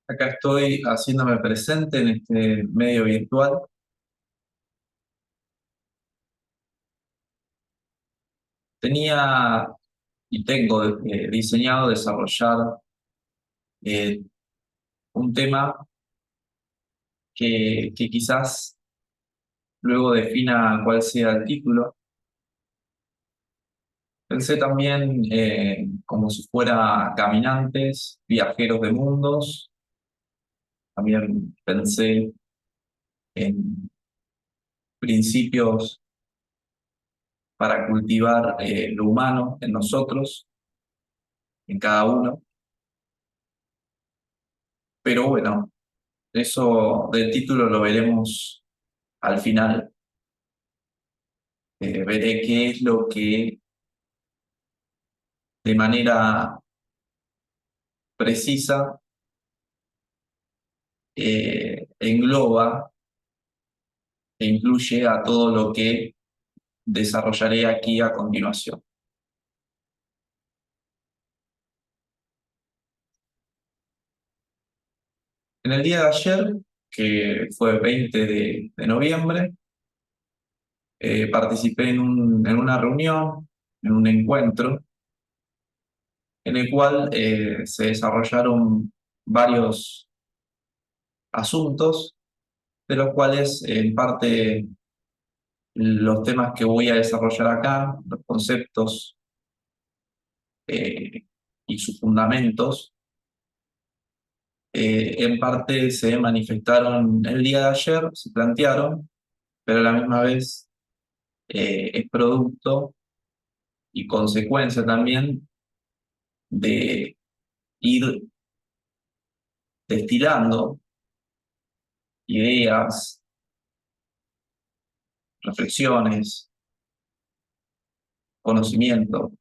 Acá estoy haciéndome presente en este medio virtual. Tenía y tengo diseñado desarrollar eh, un tema que quizás luego defina cuál sea el título. Pensé también como si fuera caminantes, viajeros de mundos. También pensé en principios para cultivar lo humano en nosotros, en cada uno. Pero bueno, eso del título lo veremos al final. Veré qué es lo que de manera precisa engloba e incluye a todo lo que desarrollaré aquí a continuación. En el día de ayer, que fue 20 de noviembre, participé en una reunión, en un encuentro, en el cual se desarrollaron varios asuntos, de los cuales en parte los temas que voy a desarrollar acá, los conceptos eh, y sus fundamentos, en parte se manifestaron el día de ayer, se plantearon, pero a la misma vez es producto y consecuencia también de ir destilando ideas, reflexiones, conocimiento,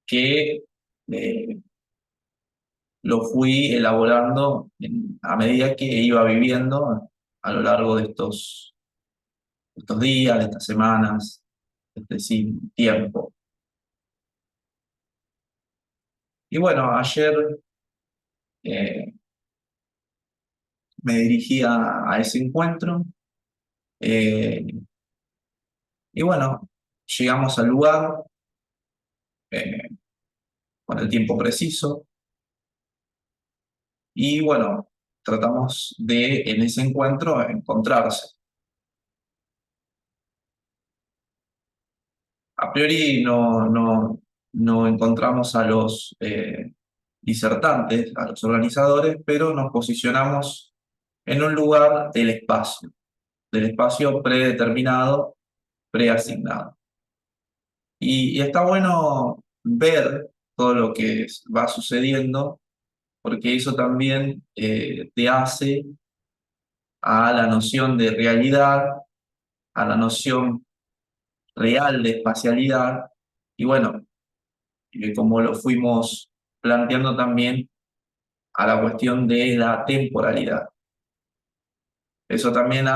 que eh, lo fui elaborando a medida que iba viviendo a lo largo de estos días, de estas semanas, de este tiempo. Y bueno, ayer eh, me dirigí a ese encuentro eh, y bueno, llegamos al lugar eh, con el tiempo preciso y bueno, tratamos de en ese encuentro encontrarse. A priori no encontramos a los disertantes, a los organizadores, pero nos posicionamos en un lugar del espacio predeterminado, preasignado. Y está bueno ver todo lo que va sucediendo, porque eso también te hace a la noción de realidad, a la noción real de espacialidad, y bueno, como lo fuimos planteando también a la cuestión de la temporalidad. Eso también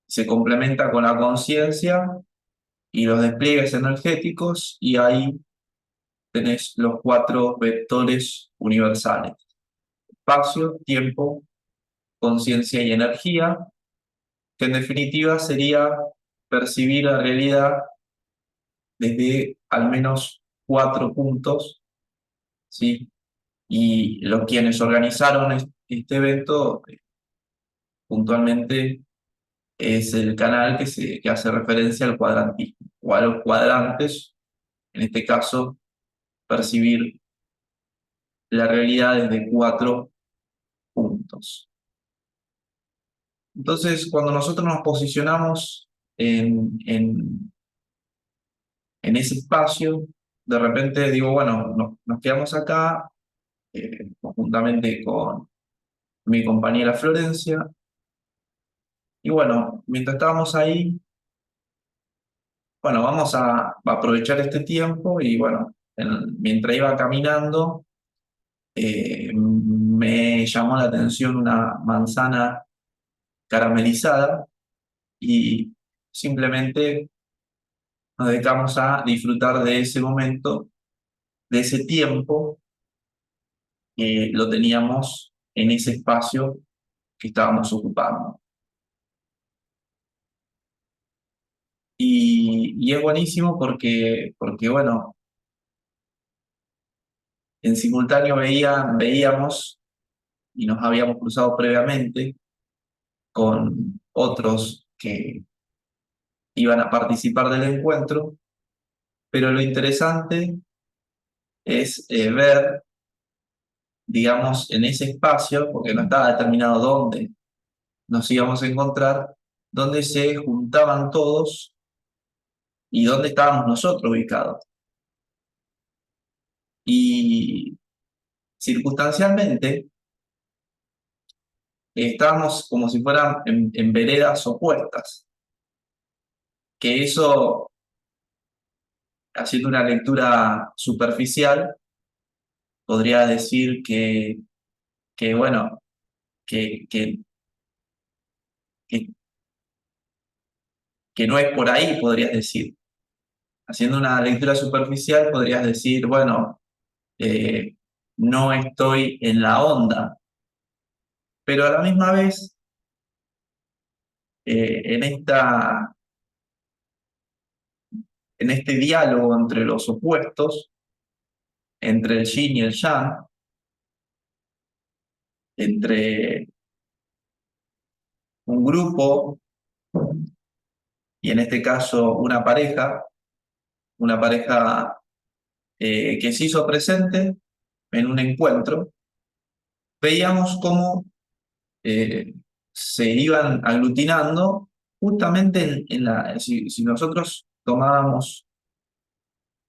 se complementa con la conciencia y los despliegues energéticos, y ahí tenés los cuatro vectores universales: espacio, tiempo, conciencia y energía, que en definitiva sería percibir la realidad desde al menos cuatro puntos, ¿sí? Y los quienes organizaron este evento, puntualmente es el canal que hace referencia al cuadrantismo, o a los cuadrantes, en este caso, percibir la realidad desde cuatro puntos. Entonces, cuando nosotros nos posicionamos en ese espacio, de repente digo, bueno, nos quedamos acá, conjuntamente con mi compañera Florencia, y bueno, mientras estábamos ahí, bueno, vamos a aprovechar este tiempo y bueno, mientras iba caminando, me llamó la atención una manzana caramelizada y simplemente nos dedicamos a disfrutar de ese momento, de ese tiempo que lo teníamos en ese espacio que estábamos ocupando. Y es buenísimo porque, bueno, en simultáneo veíamos y nos habíamos cruzado previamente con otros que iban a participar del encuentro, pero lo interesante es ver, digamos, en ese espacio, porque no estaba determinado dónde nos íbamos a encontrar, dónde se juntaban todos y dónde estábamos nosotros ubicados. Y circunstancialmente estábamos como si fueran en veredas opuestas, que eso, haciendo una lectura superficial, podría decir que bueno, que, que, que, que no es por ahí, podrías decir. Haciendo una lectura superficial, podrías decir, bueno, eh, no estoy en la onda, pero a la misma vez, en en este diálogo entre los opuestos, entre el yin y el yang, entre un grupo y en este caso una pareja que se hizo presente en un encuentro, veíamos cómo se iban aglutinando justamente si nosotros tomábamos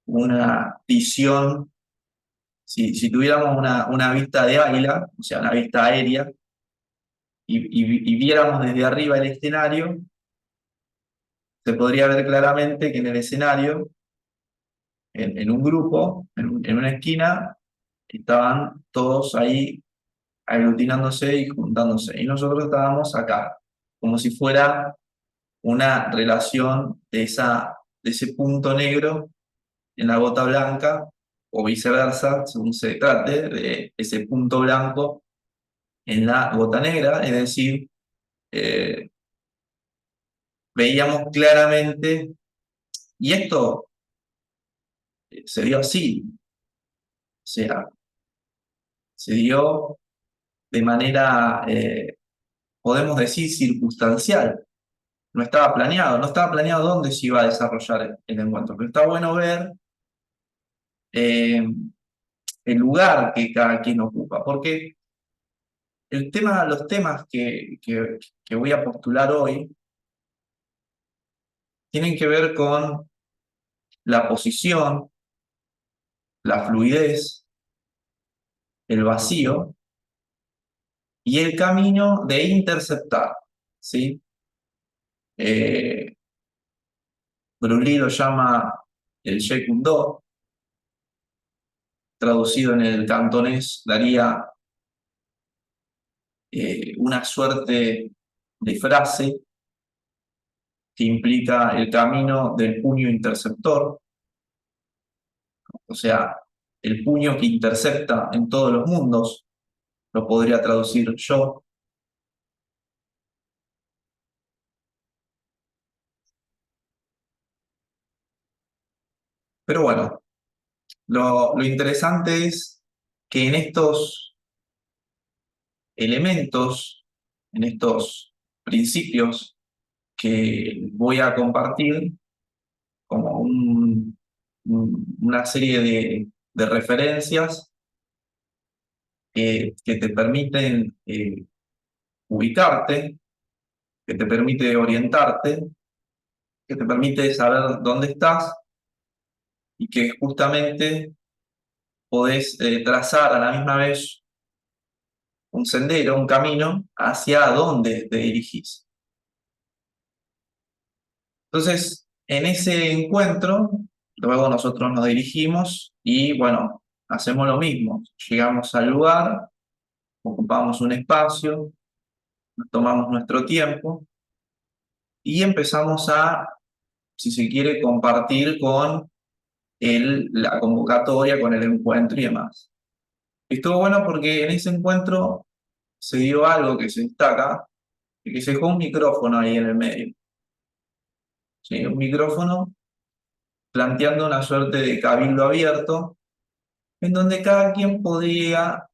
una visión, si tuviéramos una vista de águila, o sea, una vista aérea, y viéramos desde arriba el escenario, se podría ver claramente que en el escenario, en un grupo, en una esquina, estaban todos ahí aglutinándose y juntándose. Y nosotros estábamos acá, como si fuera una relación de ese punto negro en la gota blanca, o viceversa, según se trate, de ese punto blanco en la gota negra, es decir, eh, veíamos claramente, y esto se dio así, o sea, se dio de manera, podemos decir, circunstancial. No estaba planeado dónde se iba a desarrollar el encuentro, pero está bueno ver eh, el lugar que cada quien ocupa, porque los temas que voy a postular hoy tienen que ver con la posición, la fluidez, el vacío y el camino de interceptar, ¿sí? Eh, Brulí lo llama el Jeet Kune Do, traducido en el cantonés daría una suerte de frase que implica el camino del puño interceptor, o sea, el puño que intercepta en todos los mundos, lo podría traducir yo. Pero bueno, lo interesante es que en estos elementos, en estos principios que voy a compartir como una serie de referencias que te permiten ubicarte, que te permite orientarte, que te permite saber dónde estás y que justamente podés trazar a la misma vez un sendero, un camino hacia dónde te dirigís. Entonces, en ese encuentro, luego nosotros nos dirigimos y, bueno, hacemos lo mismo. Llegamos al lugar, ocupamos un espacio, nos tomamos nuestro tiempo y empezamos a, si se quiere, compartir con la convocatoria, con el encuentro y demás. Estuvo bueno porque en ese encuentro se dio algo que se destaca, y que se dejó un micrófono ahí en el medio, ¿sí? Un micrófono planteando una suerte de cabildo abierto, en donde cada quien podía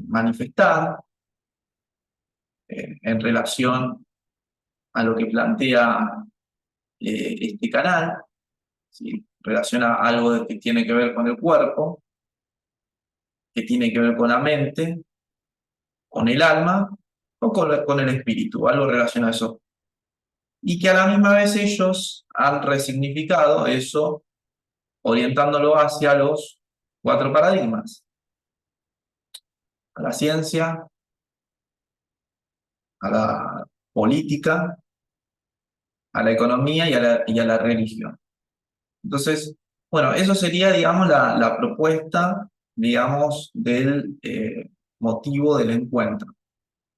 manifestar en relación a lo que plantea este canal, ¿sí? Relaciona algo que tiene que ver con el cuerpo, que tiene que ver con la mente, con el alma o con el espíritu, algo relacionado a eso. Y que a la misma vez ellos han resignificado eso, orientándolo hacia los cuatro paradigmas: a la ciencia, a la política, a la economía y a la religión. Entonces, bueno, eso sería, digamos, la propuesta, digamos, del motivo del encuentro.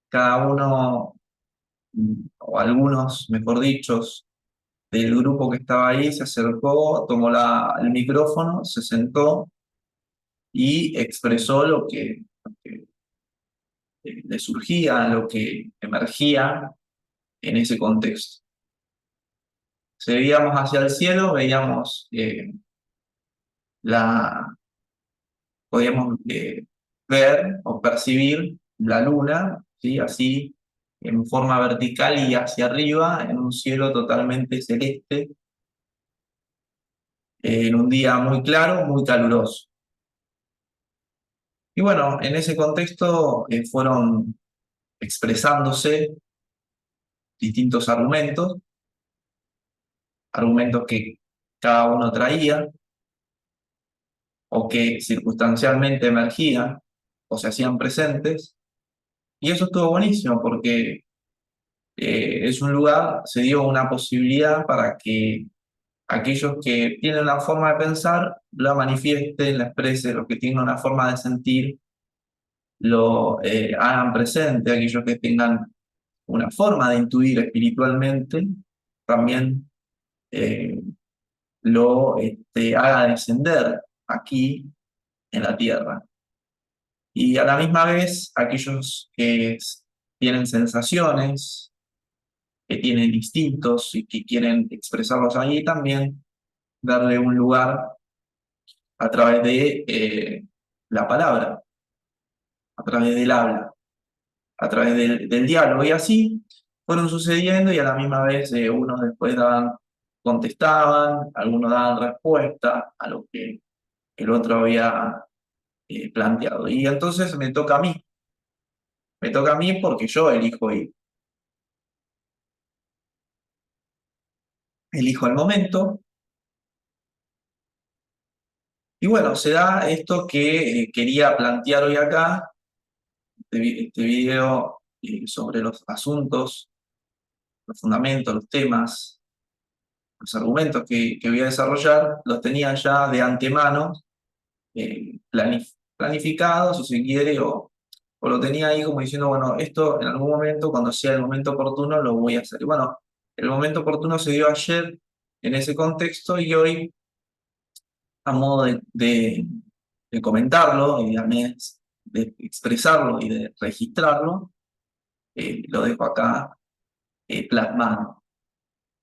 Cada uno, o algunos, mejor dicho, del grupo que estaba ahí se acercó, tomó el micrófono, se sentó y expresó lo que le surgía, lo que emergía en ese contexto. Si veíamos hacia el cielo, veíamos la, podíamos ver o percibir la luna, ¿sí? Así en forma vertical y hacia arriba, en un cielo totalmente celeste, en un día muy claro, muy caluroso. Y bueno, en ese contexto fueron expresándose distintos argumentos, argumentos que cada uno traía o que circunstancialmente emergían o se hacían presentes. Y eso estuvo buenísimo porque es un lugar, se dio una posibilidad para que aquellos que tienen una forma de pensar la manifiesten, la expresen, los que tienen una forma de sentir lo hagan presente, aquellos que tengan una forma de intuir espiritualmente también eh, lo haga descender aquí en la tierra. Y a la misma vez, aquellos que tienen sensaciones, que tienen instintos y que quieren expresarlos ahí también, darle un lugar a través de la palabra, a través del habla, a través del diálogo. Y así fueron sucediendo y a la misma vez unos después contestaban, algunos daban respuesta a lo que el otro había planteado. Y entonces me toca a mí porque yo elijo el momento. Y bueno, se da esto que quería plantear hoy acá, este video sobre los asuntos, los fundamentos, los temas, los argumentos que voy a desarrollar, los tenía ya de antemano planificados, o si quiere, o lo tenía ahí como diciendo, bueno, esto en algún momento, cuando sea el momento oportuno, lo voy a hacer. Y bueno, el momento oportuno se dio ayer en ese contexto y hoy, a modo de comentarlo y también de expresarlo y de registrarlo, lo dejo acá plasmado.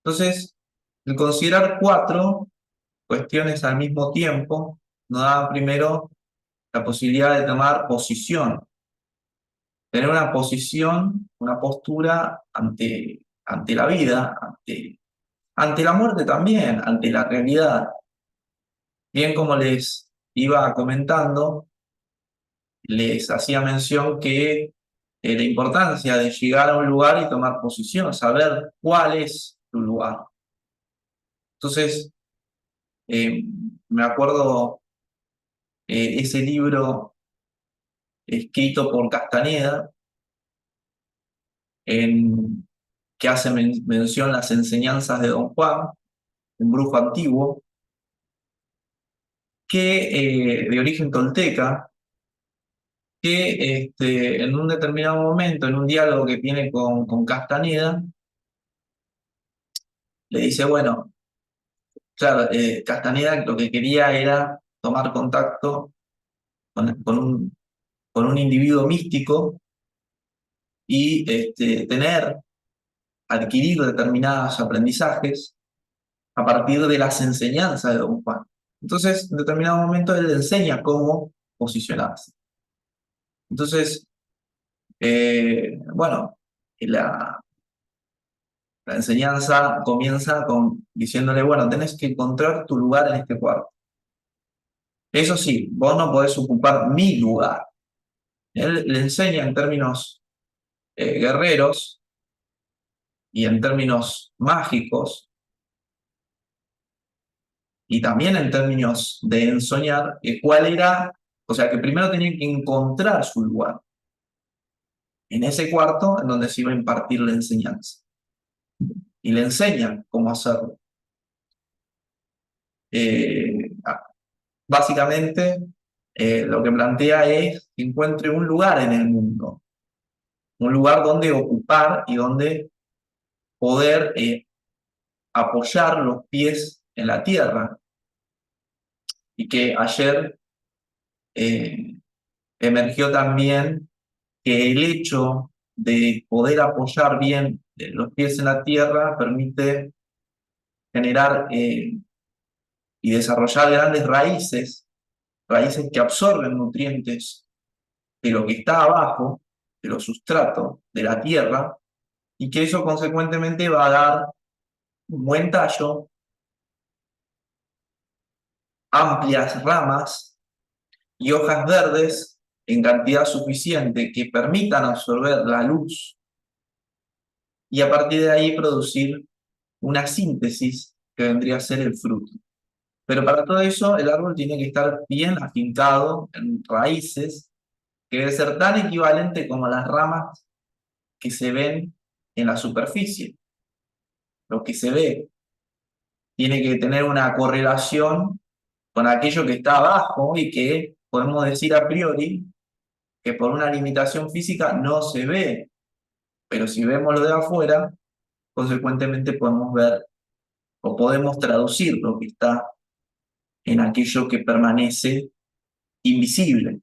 Entonces, el considerar cuatro cuestiones al mismo tiempo nos da primero la posibilidad de tomar posición, tener una posición, una postura ante la vida, ante la muerte también, ante la realidad. Bien, como les iba comentando, les hacía mención que la importancia de llegar a un lugar y tomar posición, saber cuál es tu lugar. Entonces, me acuerdo ese libro escrito por Castaneda, que hace mención a las enseñanzas de Don Juan, un brujo antiguo, de origen tolteca, que en un determinado momento, en un diálogo que tiene con Castaneda, le dice, bueno, claro, Castaneda lo que quería era tomar contacto con un individuo místico y adquirir determinados aprendizajes a partir de las enseñanzas de Don Juan. Entonces, en determinado momento, él le enseña cómo posicionarse. Entonces, bueno, la enseñanza comienza diciéndole, bueno, tenés que encontrar tu lugar en este cuarto. Eso sí, vos no podés ocupar mi lugar. Él le enseña en términos guerreros y en términos mágicos y también en términos de ensoñar cuál era, o sea, que primero tenían que encontrar su lugar en ese cuarto en donde se iba a impartir la enseñanza. Y le enseñan cómo hacerlo. Eh, Básicamente, lo que plantea es que encuentre un lugar en el mundo, un lugar donde ocupar y donde poder apoyar los pies en la tierra. Y que ayer eh, emergió también que el hecho de poder apoyar bien los pies en la tierra permite generar y desarrollar grandes raíces, raíces que absorben nutrientes de lo que está abajo, de los sustratos de la tierra, y que eso consecuentemente va a dar un buen tallo, amplias ramas y hojas verdes en cantidad suficiente que permitan absorber la luz y a partir de ahí producir una síntesis que vendría a ser el fruto. Pero para todo eso el árbol tiene que estar bien afincado en raíces, que debe ser tan equivalente como las ramas que se ven en la superficie. Lo que se ve tiene que tener una correlación con aquello que está abajo y que podemos decir a priori que por una limitación física no se ve, pero si vemos lo de afuera, consecuentemente podemos ver o podemos traducir lo que está en aquello que permanece invisible.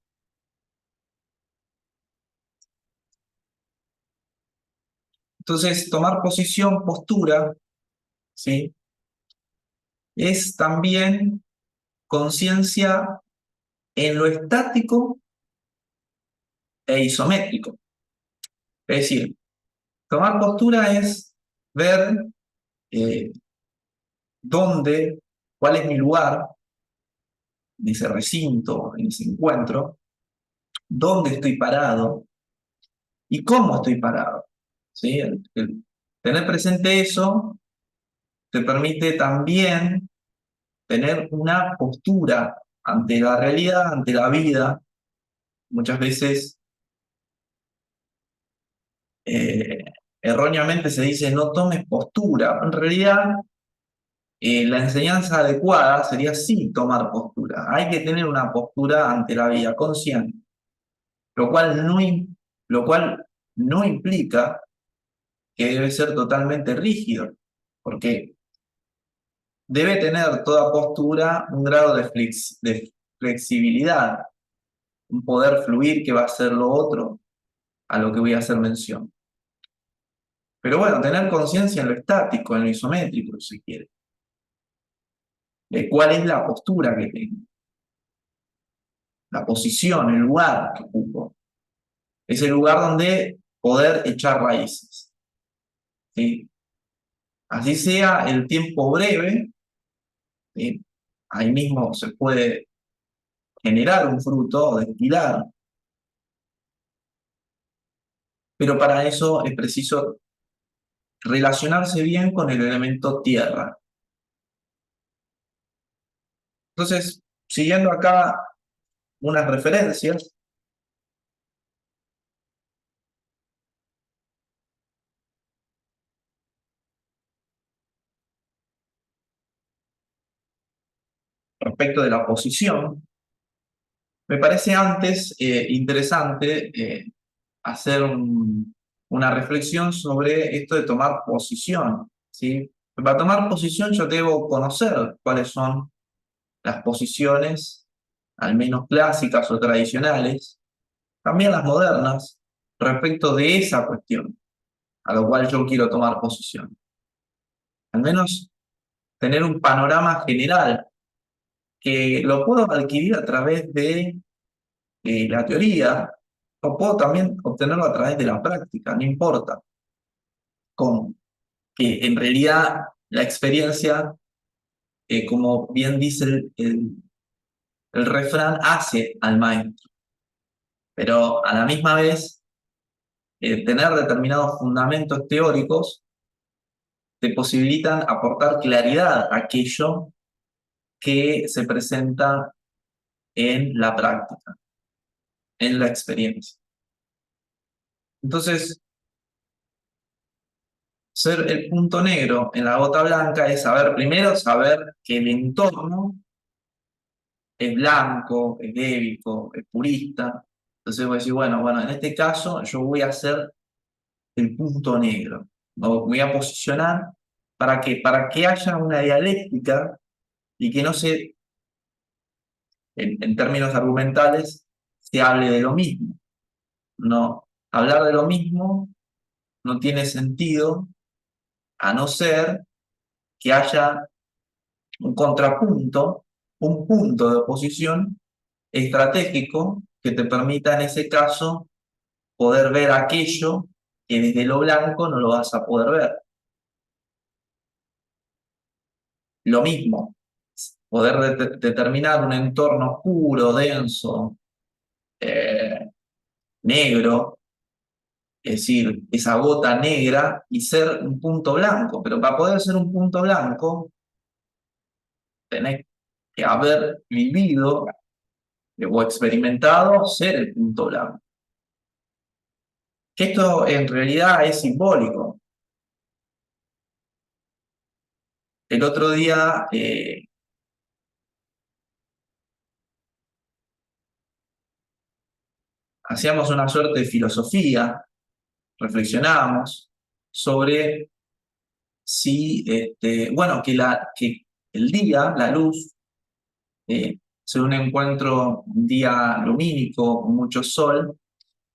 Entonces, tomar posición, postura, ¿sí? Es también conciencia en lo estático e isométrico. Es decir, tomar postura es ver eh, dónde, cuál es mi lugar en ese recinto, en ese encuentro, dónde estoy parado y cómo estoy parado. ¿Sí? Tener presente eso te permite también tener una postura ante la realidad, ante la vida. Muchas veces eh, erróneamente se dice no tomes postura. En realidad, la enseñanza adecuada sería sí tomar postura. Hay que tener una postura ante la vida consciente, lo cual lo cual no implica que debe ser totalmente rígido, porque debe tener toda postura un grado de flexibilidad, un poder fluir que va a ser lo otro a lo que voy a hacer mención. Pero bueno, tener conciencia en lo estático, en lo isométrico, si quiere, de cuál es la postura que tengo, la posición, el lugar que ocupo. Es el lugar donde poder echar raíces. ¿Sí? Así sea el tiempo breve, ¿sí? Ahí mismo se puede generar un fruto o destilar, pero para eso es preciso relacionarse bien con el elemento tierra. Entonces, siguiendo acá unas referencias, respecto de la posición, me parece antes interesante hacer una reflexión sobre esto de tomar posición, ¿sí? Para tomar posición yo debo conocer cuáles son las posiciones al menos clásicas o tradicionales, también las modernas, respecto de esa cuestión, a lo cual yo quiero tomar posición. Al menos tener un panorama general, que lo puedo adquirir a través de la teoría, o puedo también obtenerlo a través de la práctica, no importa cómo. Que en realidad la experiencia, como bien dice el refrán, hace al maestro, pero a la misma vez, tener determinados fundamentos teóricos te posibilitan aportar claridad a aquello que se presenta en la práctica, en la experiencia. Entonces, ser el punto negro en la gota blanca es saber, primero, saber que el entorno es blanco, es lévico, es purista. Entonces voy a decir, bueno, en este caso yo voy a hacer el punto negro. Me voy a posicionar para que haya una dialéctica y que no se, en términos argumentales, se hable de lo mismo. No, hablar de lo mismo no tiene sentido a no ser que haya un contrapunto, un punto de oposición estratégico que te permita en ese caso poder ver aquello que desde lo blanco no lo vas a poder ver. Lo mismo, poder determinar un entorno oscuro, denso, eh, negro, es decir, esa gota negra y ser un punto blanco. Pero para poder ser un punto blanco, tenés que haber vivido o experimentado ser el punto blanco. Que esto en realidad es simbólico. El otro día hacíamos una suerte de filosofía, reflexionábamos sobre si, que el día, la luz, sea un encuentro, un día lumínico, con mucho sol,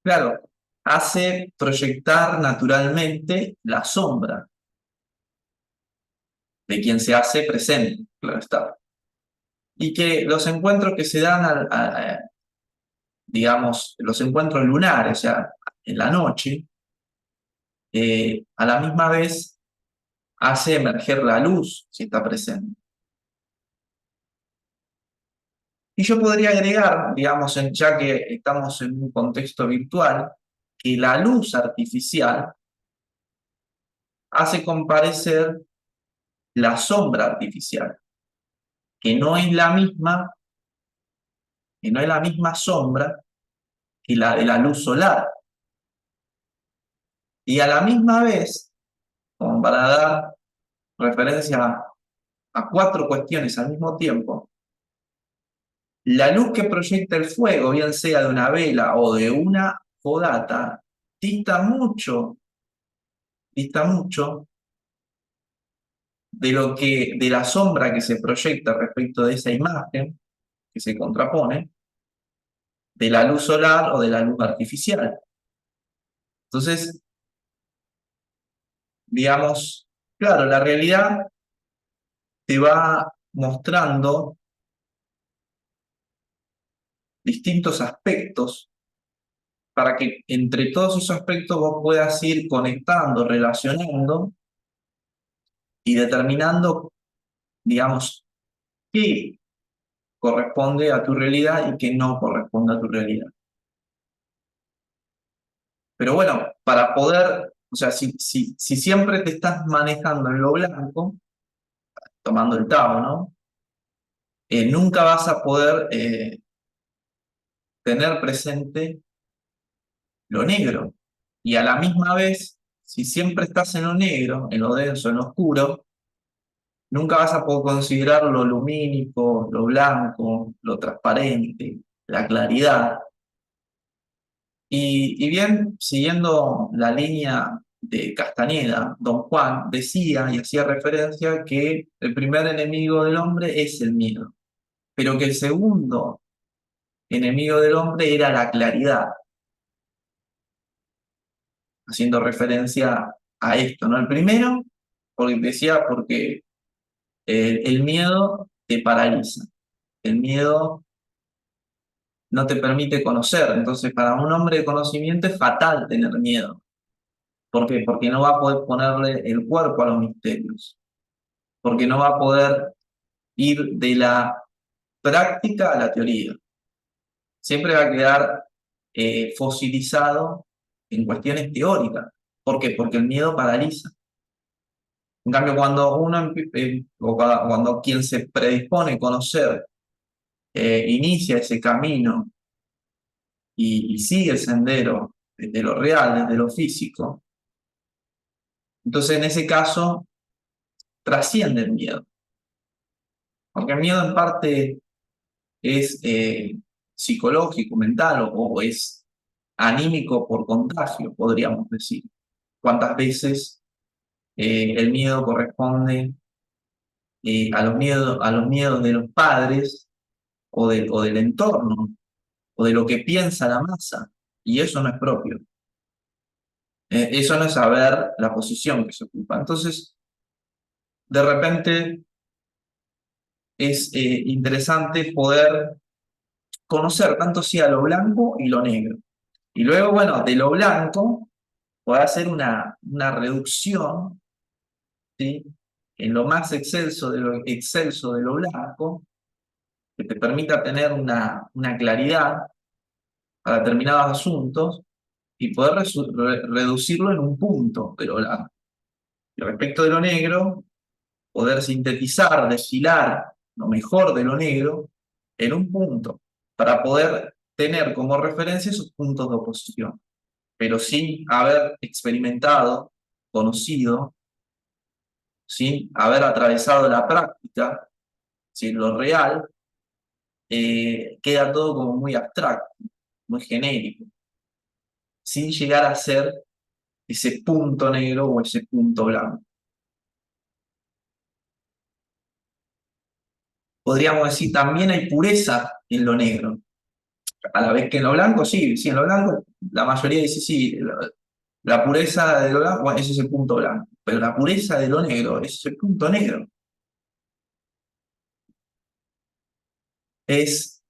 claro, hace proyectar naturalmente la sombra de quien se hace presente, claro está. Y que los encuentros que se dan, digamos, los encuentros lunares, o sea, en la noche, a la misma vez hace emerger la luz si está presente. Y yo podría agregar, digamos, ya que estamos en un contexto virtual, que la luz artificial hace comparecer la sombra artificial, que no es la misma, que no es la misma sombra que la de la luz solar. Y a la misma vez, como para dar referencia a cuatro cuestiones al mismo tiempo, la luz que proyecta el fuego, bien sea de una vela o de una fogata, dista mucho de la sombra que se proyecta respecto de esa imagen que se contrapone, de la luz solar o de la luz artificial. Entonces, digamos, claro, la realidad te va mostrando distintos aspectos para que entre todos esos aspectos vos puedas ir conectando, relacionando y determinando, digamos, qué corresponde a tu realidad y qué no corresponde a tu realidad. Pero bueno, para poder, o sea, si siempre te estás manejando en lo blanco, tomando el Tao, ¿no? Nunca vas a poder tener presente lo negro. Y a la misma vez, si siempre estás en lo negro, en lo denso, en lo oscuro, nunca vas a poder considerar lo lumínico, lo blanco, lo transparente, la claridad. Y bien, siguiendo la línea de Castañeda, Don Juan decía y hacía referencia que el primer enemigo del hombre es el miedo, pero que el segundo enemigo del hombre era la claridad, haciendo referencia a esto, ¿no? El primero, porque decía, porque el miedo te paraliza, el miedo no te permite conocer, entonces para un hombre de conocimiento es fatal tener miedo. ¿Por qué? Porque no va a poder ponerle el cuerpo a los misterios, porque no va a poder ir de la práctica a la teoría. Siempre va a quedar fosilizado en cuestiones teóricas. ¿Por qué? Porque el miedo paraliza. En cambio, cuando cuando quien se predispone a conocer inicia ese camino y sigue el sendero desde lo real, desde lo físico, entonces en ese caso trasciende el miedo. Porque el miedo en parte es psicológico, mental o es anímico por contagio, podríamos decir. ¿Cuántas veces el miedo corresponde a los miedos de los padres o del entorno o de lo que piensa la masa? Y eso no es propio. Eso no es saber la posición que se ocupa. Entonces, de repente es interesante poder conocer tanto sea lo blanco y lo negro. Y luego, bueno, de lo blanco, poder hacer una reducción, ¿sí? En lo más excelso de lo blanco, que te permita tener una claridad para determinados asuntos y poder reducirlo en un punto de lo blanco. Y respecto de lo negro, poder sintetizar, desfilar lo mejor de lo negro en un punto, para poder tener como referencia esos puntos de oposición, pero sin haber experimentado, conocido, sin haber atravesado la práctica, sin lo real, queda todo como muy abstracto, muy genérico, sin llegar a ser ese punto negro o ese punto blanco. Podríamos decir, también hay pureza en lo negro, a la vez que en lo blanco, sí, sí, en lo blanco la mayoría dice, sí, la pureza de lo blanco, bueno, ese es el punto blanco, pero la pureza de lo negro, ese es el punto negro. Es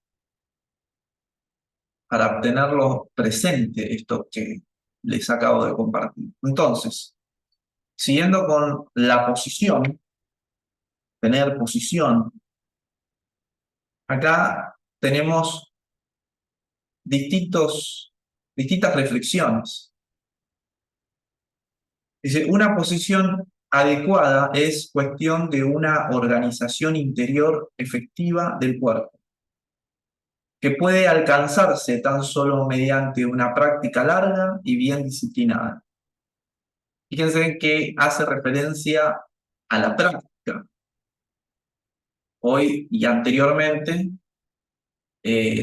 para tenerlo presente esto que les acabo de compartir. Entonces, siguiendo con la posición, tener posición, acá tenemos distintas reflexiones. Dice, una posición adecuada es cuestión de una organización interior efectiva del cuerpo, que puede alcanzarse tan solo mediante una práctica larga y bien disciplinada. Fíjense que hace referencia a la práctica. Hoy y anteriormente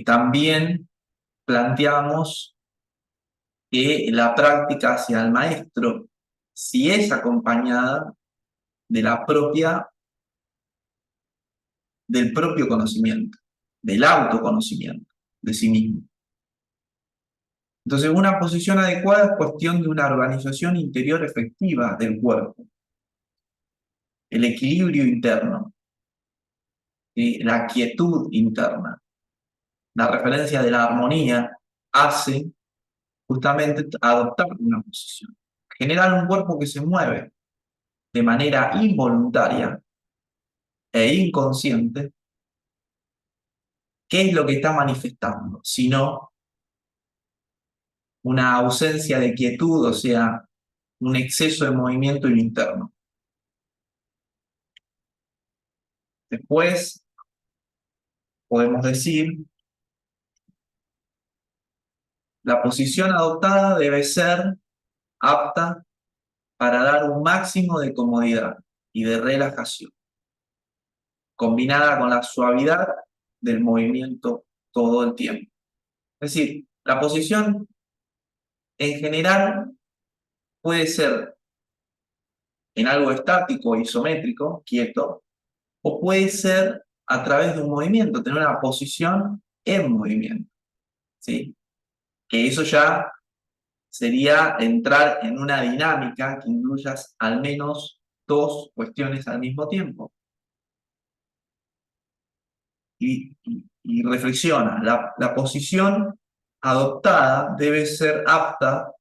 también planteamos que la práctica hacia el maestro, si es acompañada de del propio conocimiento, del autoconocimiento de sí mismo. Entonces, una posición adecuada es cuestión de una organización interior efectiva del cuerpo, el equilibrio interno, la quietud interna. La referencia de la armonía hace justamente adoptar una posición. Generar un cuerpo que se mueve de manera involuntaria e inconsciente. ¿Qué es lo que está manifestando? Sino una ausencia de quietud, o sea, un exceso de movimiento interno. Después podemos decir, la posición adoptada debe ser apta para dar un máximo de comodidad y de relajación, combinada con la suavidad del movimiento todo el tiempo. Es decir, la posición en general puede ser en algo estático, isométrico, quieto, o puede ser a través de un movimiento, tener una posición en movimiento, ¿sí? Que eso ya sería entrar en una dinámica que incluyas al menos dos cuestiones al mismo tiempo. Y reflexiona, la posición adoptada debe ser apta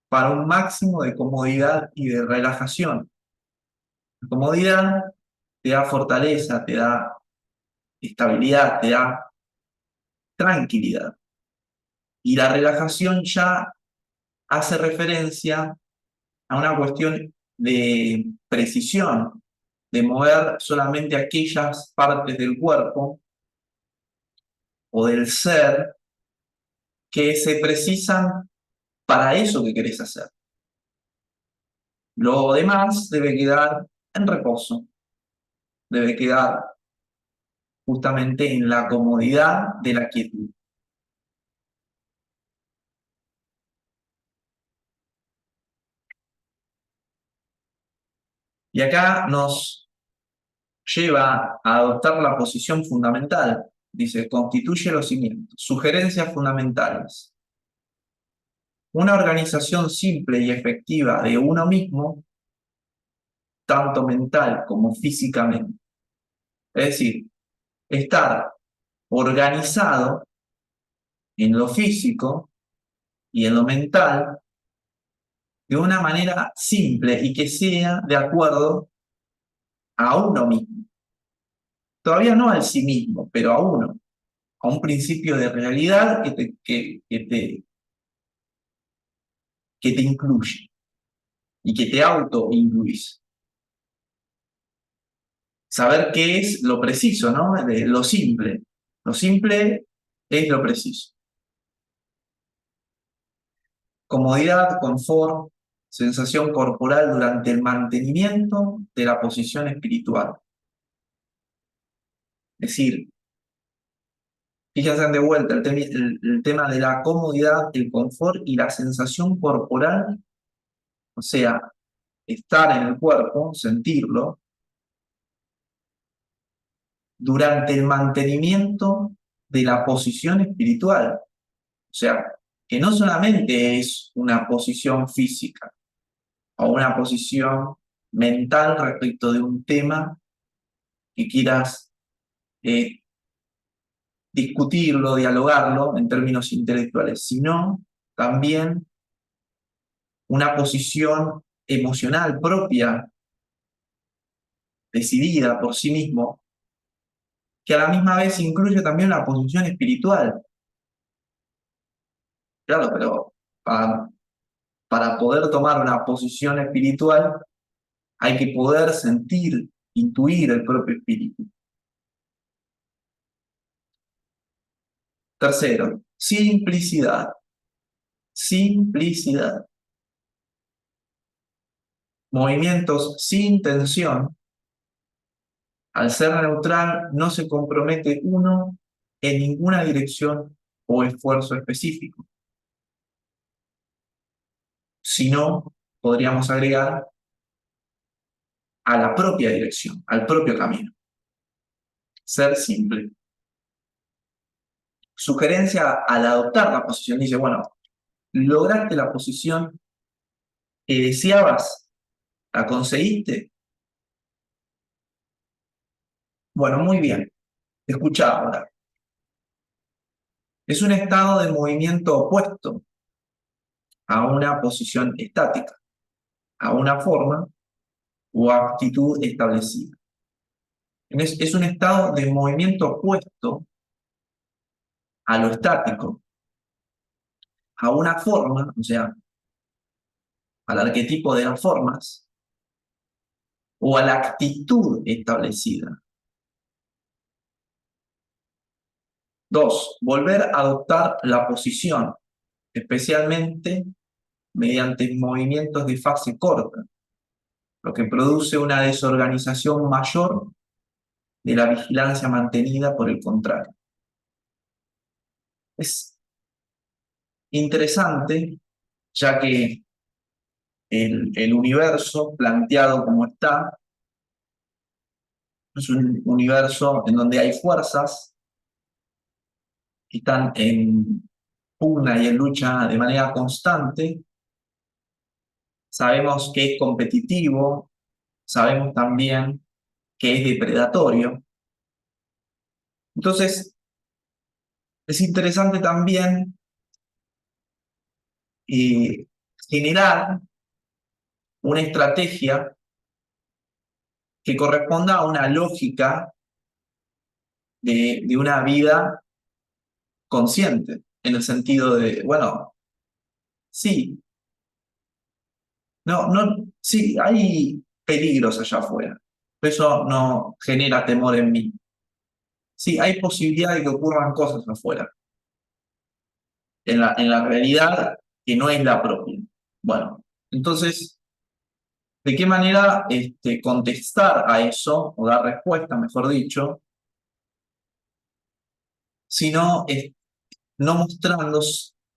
para un máximo de comodidad y de relajación. La comodidad te da fortaleza, te da estabilidad, te da tranquilidad. Y la relajación ya hace referencia a una cuestión de precisión, de mover solamente aquellas partes del cuerpo o del ser que se precisan para eso que querés hacer. Lo demás debe quedar en reposo, debe quedar justamente en la comodidad de la quietud. Y acá nos lleva a adoptar la posición fundamental. Dice, constituye los cimientos. Sugerencias fundamentales. Una organización simple y efectiva de uno mismo, tanto mental como físicamente. Es decir, estar organizado en lo físico y en lo mental de una manera simple y que sea de acuerdo a uno mismo. Todavía no al sí mismo, pero a uno, a un principio de realidad que te incluye y que te auto-incluís. Saber qué es lo preciso, ¿no? De lo simple. Lo simple es lo preciso. Comodidad, confort, sensación corporal durante el mantenimiento de la posición espiritual. Es decir, fíjense de vuelta el tema de la comodidad, el confort y la sensación corporal, o sea, estar en el cuerpo, sentirlo, durante el mantenimiento de la posición espiritual. O sea, que no solamente es una posición física o una posición mental respecto de un tema que quieras eh, discutirlo, dialogarlo en términos intelectuales, sino también una posición emocional propia, decidida por sí mismo, que a la misma vez incluye también la posición espiritual. Claro, pero para poder tomar una posición espiritual hay que poder sentir, intuir el propio espíritu. Tercero, simplicidad. Simplicidad. Movimientos sin tensión. Al ser neutral, no se compromete uno en ninguna dirección o esfuerzo específico. Sino, podríamos agregar, a la propia dirección, al propio camino. Ser simple. Sugerencia al adoptar la posición, dice, bueno, lograste la posición que deseabas, la conseguiste. Bueno, muy bien. Escucha ahora. Es un estado de movimiento opuesto a una posición estática, a una forma o actitud establecida. Es un estado de movimiento opuesto a lo estático, a una forma, o sea, al arquetipo de las formas, o a la actitud establecida. 2. Volver a adoptar la posición, especialmente mediante movimientos de fase corta, lo que produce una desorganización mayor de la vigilancia mantenida por el contrario. Es interesante, ya que el universo planteado como está es un universo en donde hay fuerzas están en pugna y en lucha de manera constante. Sabemos que es competitivo, sabemos también que es depredatorio. Entonces, es interesante también eh, generar una estrategia que corresponda a una lógica de una vida consciente, en el sentido de, bueno, sí, no, no, sí, hay peligros allá afuera, pero eso no genera temor en mí. Sí, hay posibilidad de que ocurran cosas afuera, en la realidad que no es la propia. Bueno, entonces, ¿de qué manera contestar a eso, o dar respuesta, mejor dicho, sino no mostrando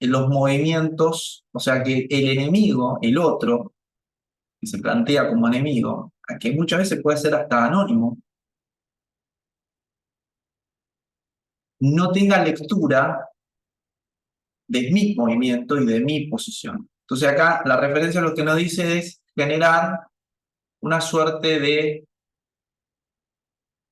los movimientos, o sea, que el enemigo, el otro, que se plantea como enemigo, que muchas veces puede ser hasta anónimo, no tenga lectura de mi movimiento y de mi posición. Entonces acá la referencia lo que nos dice es generar una suerte de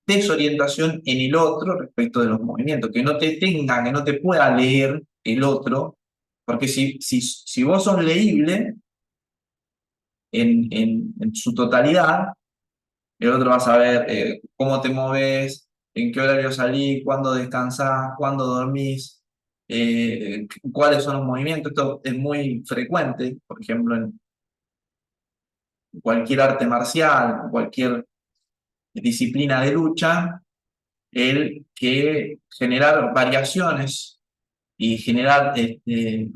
desorientación en el otro respecto de los movimientos, que no te tenga, que no te pueda leer el otro, porque si vos sos leíble en su totalidad, el otro va a saber cómo te moves, en qué horario salís, cuándo descansás, cuándo dormís, cuáles son los movimientos. Esto es muy frecuente, por ejemplo, en cualquier arte marcial, cualquier disciplina de lucha, el que generar variaciones y generar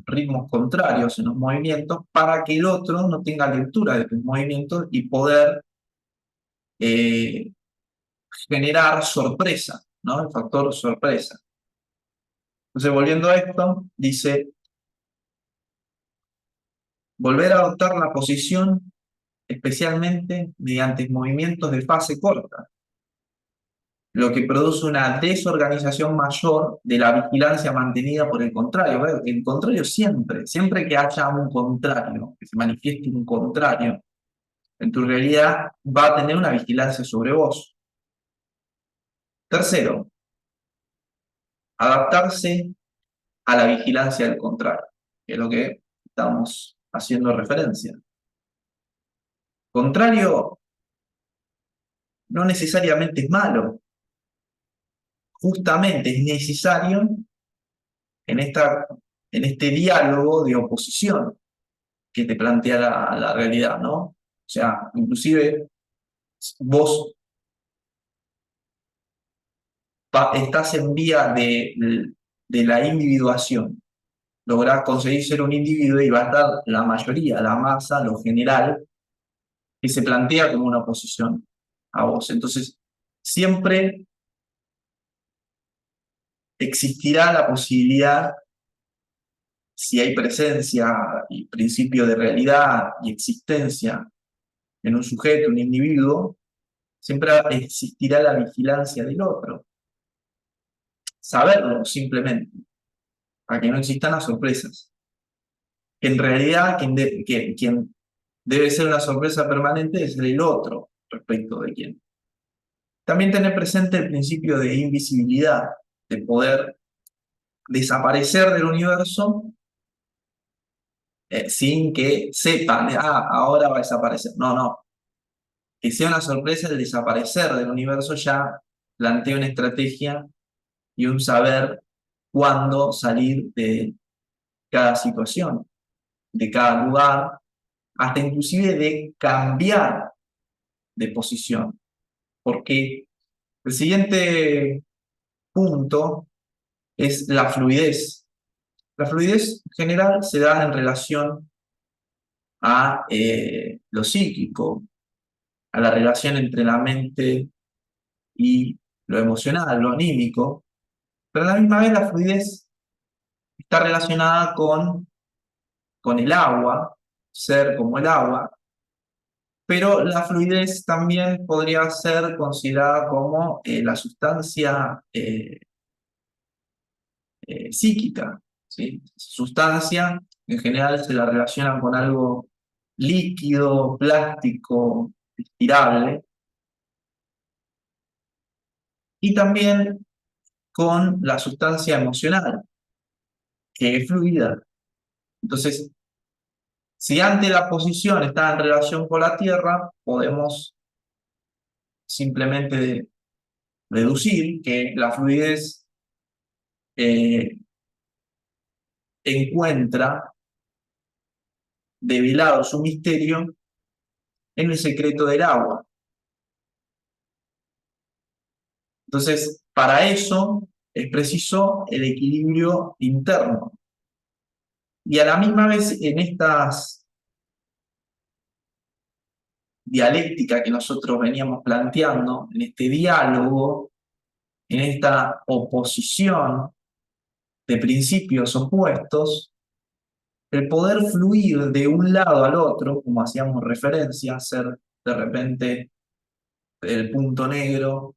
ritmos contrarios en los movimientos para que el otro no tenga lectura de tus movimientos y poder eh, generar sorpresa, ¿no? El factor sorpresa. Entonces, volviendo a esto, dice, volver a adoptar la posición especialmente mediante movimientos de fase corta, lo que produce una desorganización mayor de la vigilancia mantenida por el contrario. ¿Verdad? El contrario siempre, siempre que haya un contrario, que se manifieste un contrario, en tu realidad va a tener una vigilancia sobre vos. Tercero, adaptarse a la vigilancia del contrario, que es lo que estamos haciendo referencia. Contrario no necesariamente es malo, justamente es necesario en, en este diálogo de oposición que te plantea la realidad, ¿no? O sea, inclusive vos estás en vía de la individuación, lográs conseguir ser un individuo y va a estar la mayoría, la masa, lo general, que se plantea como una oposición a vos. Entonces, siempre existirá la posibilidad, si hay presencia y principio de realidad y existencia en un sujeto, un individuo, siempre existirá la vigilancia del otro. Saberlo simplemente, para que no existan las sorpresas. Que en realidad quien debe ser una sorpresa permanente es el otro respecto de quien. También tener presente el principio de invisibilidad, de poder desaparecer del universo sin que sepan, ahora va a desaparecer. No, no. Que sea una sorpresa el desaparecer del universo ya plantea una estrategia y un saber cuándo salir de cada situación, de cada lugar, hasta inclusive de cambiar de posición. Porque el siguiente punto es la fluidez. La fluidez general se da en relación a lo psíquico, a la relación entre la mente y lo emocional, lo anímico, pero a la misma vez la fluidez está relacionada con el agua, ser como el agua, pero la fluidez también podría ser considerada como la sustancia psíquica, ¿sí? Sustancia, en general, se la relaciona con algo líquido, plástico, estirable, y también con la sustancia emocional, que es fluida. Entonces, si ante la posición está en relación con la Tierra, podemos simplemente deducir que la fluidez eh, encuentra develado su misterio en el secreto del agua. Entonces, para eso es preciso el equilibrio interno. Y a la misma vez, en estas dialéctica que nosotros veníamos planteando, en este diálogo, en esta oposición de principios opuestos, el poder fluir de un lado al otro, como hacíamos referencia, ser de repente el punto negro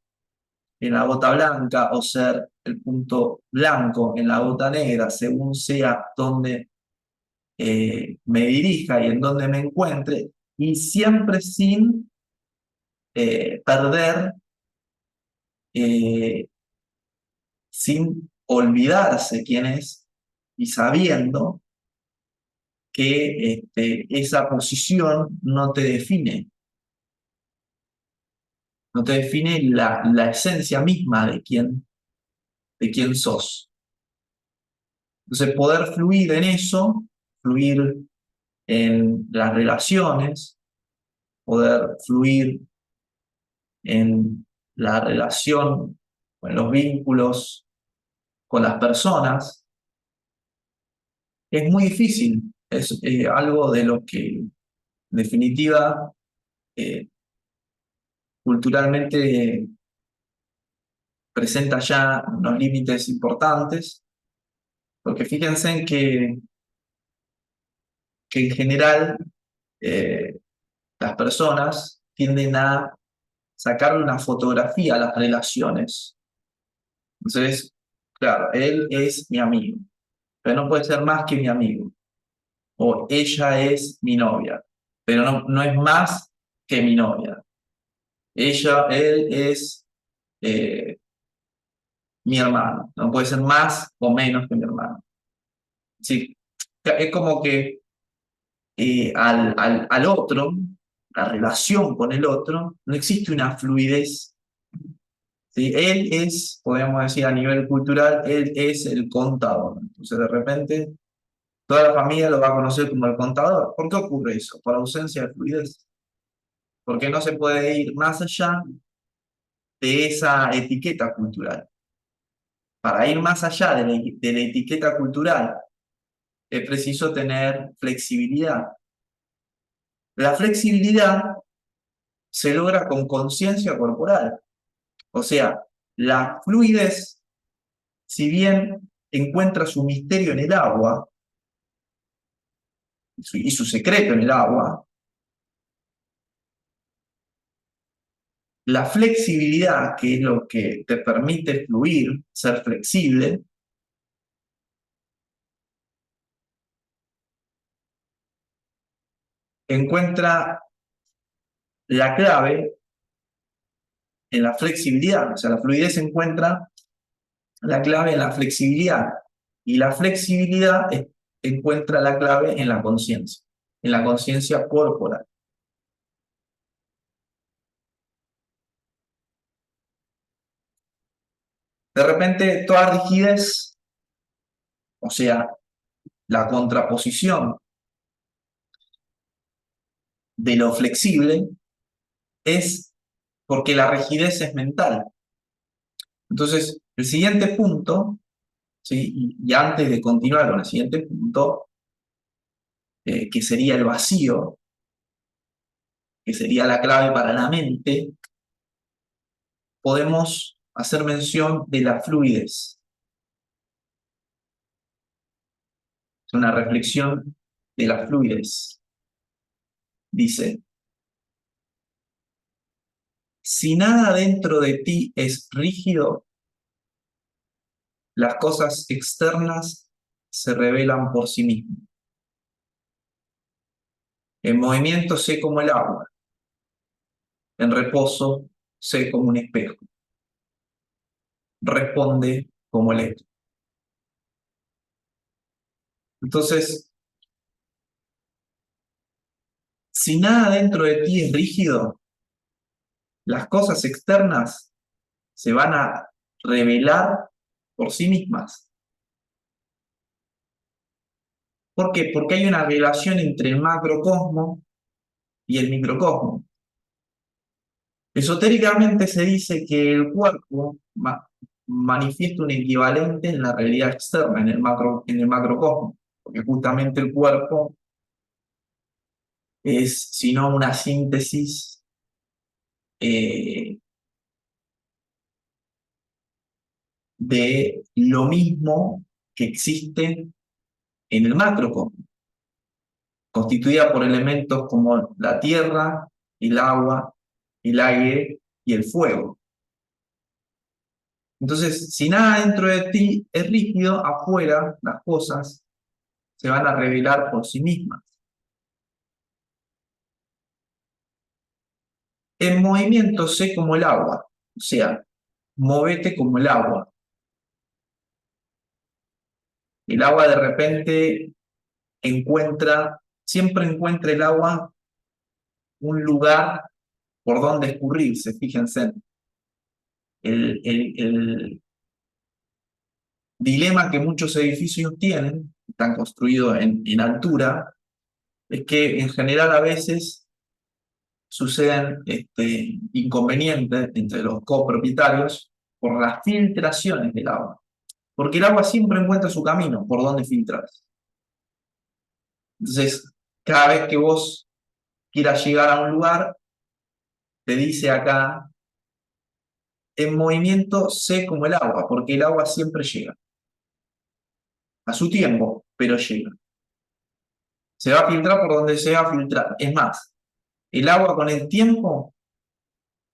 en la gota blanca o ser el punto blanco en la gota negra, según sea donde me dirija y en donde me encuentre, y siempre sin perder, eh, sin olvidarse quién es y sabiendo que esa posición no te define, no te define la esencia misma de quién sos. Entonces, poder fluir en eso, fluir en las relaciones, poder fluir en la relación, en los vínculos con las personas, es muy difícil. Es algo de lo que, en definitiva, eh, culturalmente presenta ya unos límites importantes, porque fíjense en que en general eh, las personas tienden a sacarle una fotografía a las relaciones. Entonces, claro, él es mi amigo, pero no puede ser más que mi amigo. O ella es mi novia, pero no es más que mi novia. Él es eh, mi hermano, no puede ser más o menos que mi hermano. Sí, es como que al otro, la relación con el otro, no existe una fluidez. ¿Sí? Él es, podríamos decir a nivel cultural, él es el contador. Entonces de repente toda la familia lo va a conocer como el contador. ¿Por qué ocurre eso? Por ausencia de fluidez. Porque no se puede ir más allá de esa etiqueta cultural. Para ir más allá de la etiqueta cultural es preciso tener flexibilidad. La flexibilidad se logra con conciencia corporal. O sea, la fluidez, si bien encuentra su misterio en el agua y su secreto en el agua, la flexibilidad, que es lo que te permite fluir, ser flexible, encuentra la clave en la flexibilidad. O sea, la fluidez encuentra la clave en la flexibilidad. Y la flexibilidad encuentra la clave en la conciencia corporal. De repente, toda rigidez, o sea, la contraposición de lo flexible, es porque la rigidez es mental. Entonces, el siguiente punto, ¿sí? Y antes de continuar con el siguiente punto, que sería el vacío, que sería la clave para la mente, podemos hacer mención de la fluidez. Es una reflexión de la fluidez. Dice, si nada dentro de ti es rígido, las cosas externas se revelan por sí mismas. En movimiento sé como el agua, en reposo sé como un espejo, responde como el eco. Entonces, si nada dentro de ti es rígido, las cosas externas se van a revelar por sí mismas. ¿Por qué? Porque hay una relación entre el macrocosmo y el microcosmo. Esotéricamente se dice que el cuerpo manifiesta un equivalente en la realidad externa, en el macrocosmo, porque justamente el cuerpo es, sino una síntesis de lo mismo que existe en el macrocosmo, constituida por elementos como la tierra, el agua, el aire y el fuego. Entonces, si nada dentro de ti es rígido, afuera las cosas se van a revelar por sí mismas. En movimiento sé como el agua, o sea, movete como el agua. El agua de repente siempre encuentra el agua un lugar por donde escurrirse, fíjense. El dilema que muchos edificios tienen, están construidos en altura, es que en general a veces suceden inconvenientes entre los copropietarios por las filtraciones del agua. Porque el agua siempre encuentra su camino por donde filtrarse. Entonces, cada vez que vos quieras llegar a un lugar, te dice acá, en movimiento sé como el agua, porque el agua siempre llega. A su tiempo, pero llega. Se va a filtrar por donde se va a filtrar. Es más, el agua con el tiempo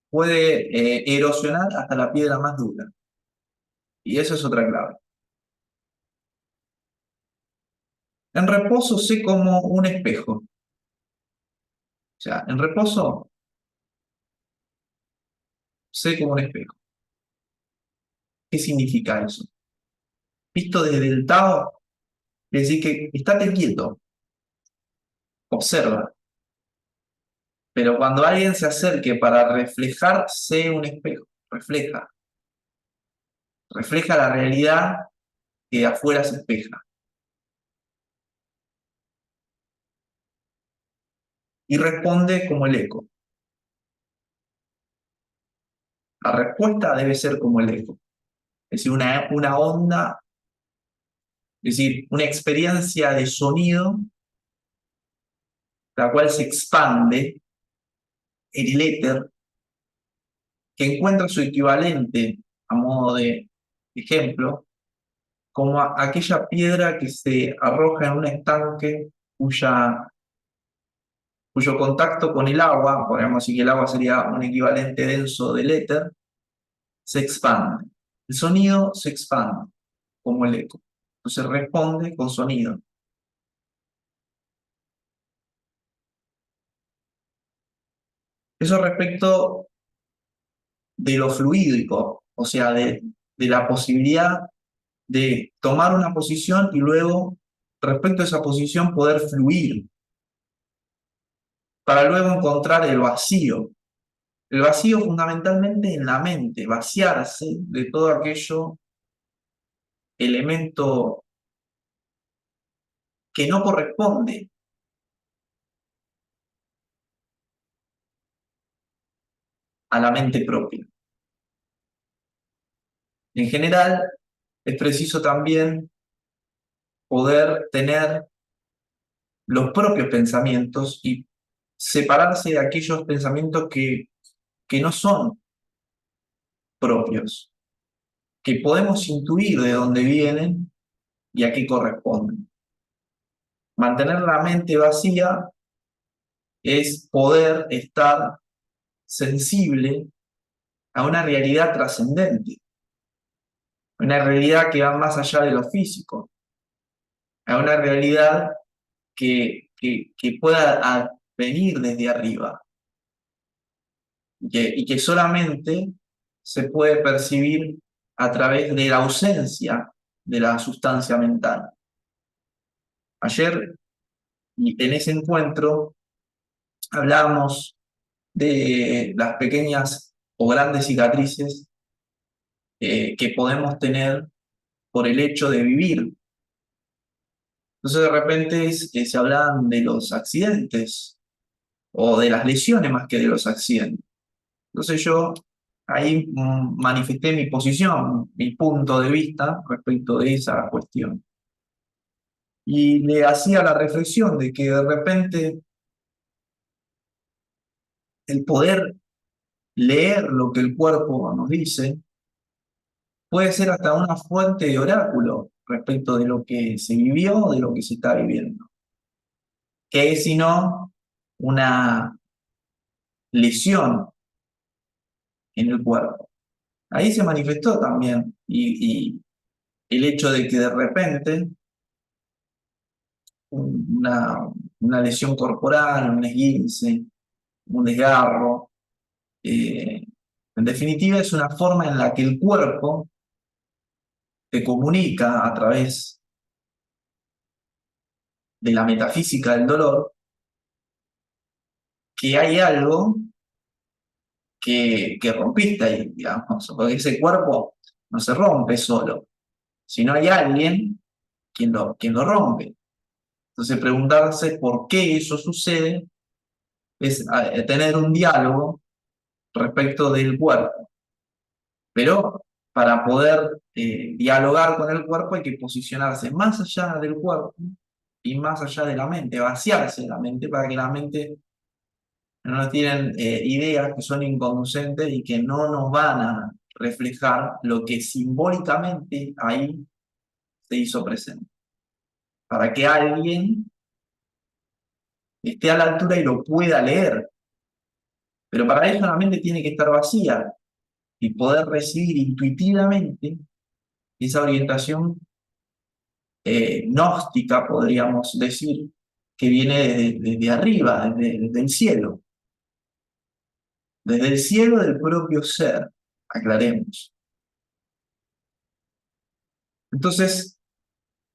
puede erosionar hasta la piedra más dura. Y eso es otra clave. En reposo sé como un espejo. O sea, en reposo sé como un espejo. ¿Qué significa eso? Visto desde el Tao, es decir que estate quieto, observa. Pero cuando alguien se acerque para reflejar, sé un espejo. Refleja. Refleja la realidad que de afuera se espeja. Y responde como el eco. La respuesta debe ser como el eco. Es decir, una onda, es decir, una experiencia de sonido, la cual se expande en el éter, que encuentra su equivalente, a modo de ejemplo, como aquella piedra que se arroja en un estanque cuyo contacto con el agua, podríamos decir que el agua sería un equivalente denso del éter, se expande. El sonido se expande, como el eco. Entonces responde con sonido. Eso respecto de lo fluídico, o sea, de la posibilidad de tomar una posición y luego, respecto a esa posición, poder fluir, para luego encontrar el vacío. El vacío fundamentalmente en la mente, vaciarse de todo aquello, elemento que no corresponde a la mente propia. En general, es preciso también poder tener los propios pensamientos y separarse de aquellos pensamientos que no son propios, que podemos intuir de dónde vienen y a qué corresponden. Mantener la mente vacía es poder estar sensible a una realidad trascendente. una realidad que va más allá de lo físico, a una realidad que pueda venir desde arriba y que solamente se puede percibir a través de la ausencia de la sustancia mental. Ayer, en ese encuentro, hablábamos de las pequeñas o grandes cicatrices que podemos tener por el hecho de vivir. Entonces de repente se hablaban de los accidentes o de las lesiones más que de los accidentes. Entonces yo ahí manifesté mi posición, mi punto de vista respecto de esa cuestión. Y le hacía la reflexión de que de repente el poder leer lo que el cuerpo nos dice puede ser hasta una fuente de oráculo respecto de lo que se vivió, de lo que se está viviendo. ¿Qué es sino una lesión en el cuerpo? Ahí se manifestó también y el hecho de que de repente una, una lesión corporal, un esguince, un desgarro, en definitiva es una forma en la que el cuerpo te comunica a través de la metafísica del dolor que hay algo que rompiste ahí, digamos, porque ese cuerpo no se rompe solo, sino hay alguien quien lo rompe. Entonces preguntarse por qué eso sucede es tener un diálogo respecto del cuerpo. Pero para poder dialogar con el cuerpo hay que posicionarse más allá del cuerpo y más allá de la mente, vaciarse de la mente para que la mente no nos tienen ideas que son inconducentes y que no nos van a reflejar lo que simbólicamente ahí se hizo presente. Para que alguien esté a la altura y lo pueda leer. Pero para eso la mente tiene que estar vacía y poder recibir intuitivamente esa orientación gnóstica, podríamos decir, que viene desde arriba, desde el cielo. Desde el cielo del propio ser, aclaremos. Entonces,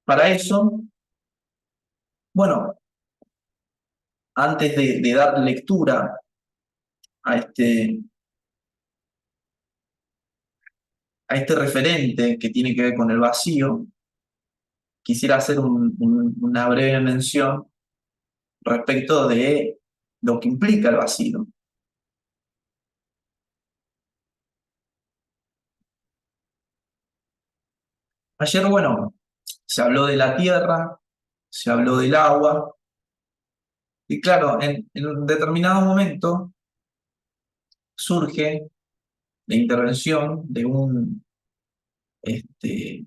para eso, bueno, antes de dar lectura a este referente que tiene que ver con el vacío, quisiera hacer una breve mención respecto de lo que implica el vacío. Ayer, bueno, se habló de la tierra, se habló del agua, y claro, en un determinado momento surge la intervención este,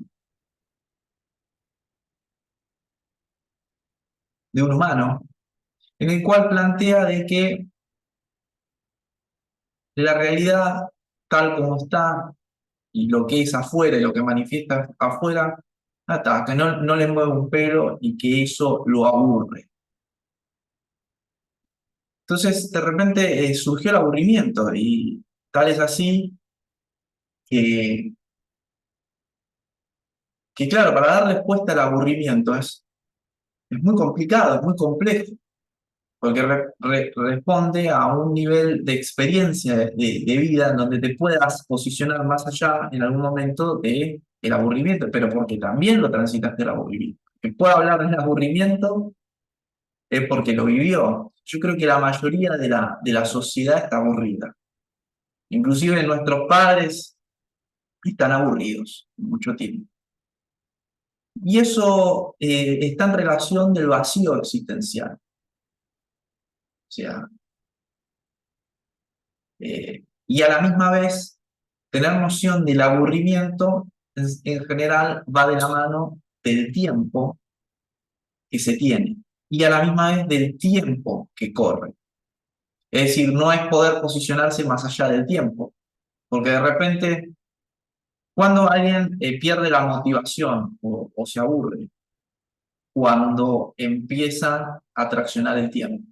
de un humano, en el cual plantea de que la realidad tal como está y lo que es afuera y lo que manifiesta afuera, que no le mueve un pelo y que eso lo aburre. Entonces, de repente surgió el aburrimiento y tal es así que, que claro, para dar respuesta al aburrimiento es muy complicado, es muy complejo, porque responde a un nivel de experiencia de vida en donde te puedas posicionar más allá en algún momento del aburrimiento, pero porque también lo transitaste el aburrimiento. Que pueda hablar del aburrimiento es porque lo vivió. Yo creo que la mayoría de la sociedad está aburrida. Inclusive nuestros padres están aburridos mucho tiempo. Y eso está en relación del vacío existencial. O sea, y a la misma vez, tener noción del aburrimiento en general va de la mano del tiempo que se tiene y a la misma vez del tiempo que corre. Es decir, no es poder posicionarse más allá del tiempo, porque de repente Cuando alguien pierde la motivación o se aburre, cuando empieza a traccionar el tiempo.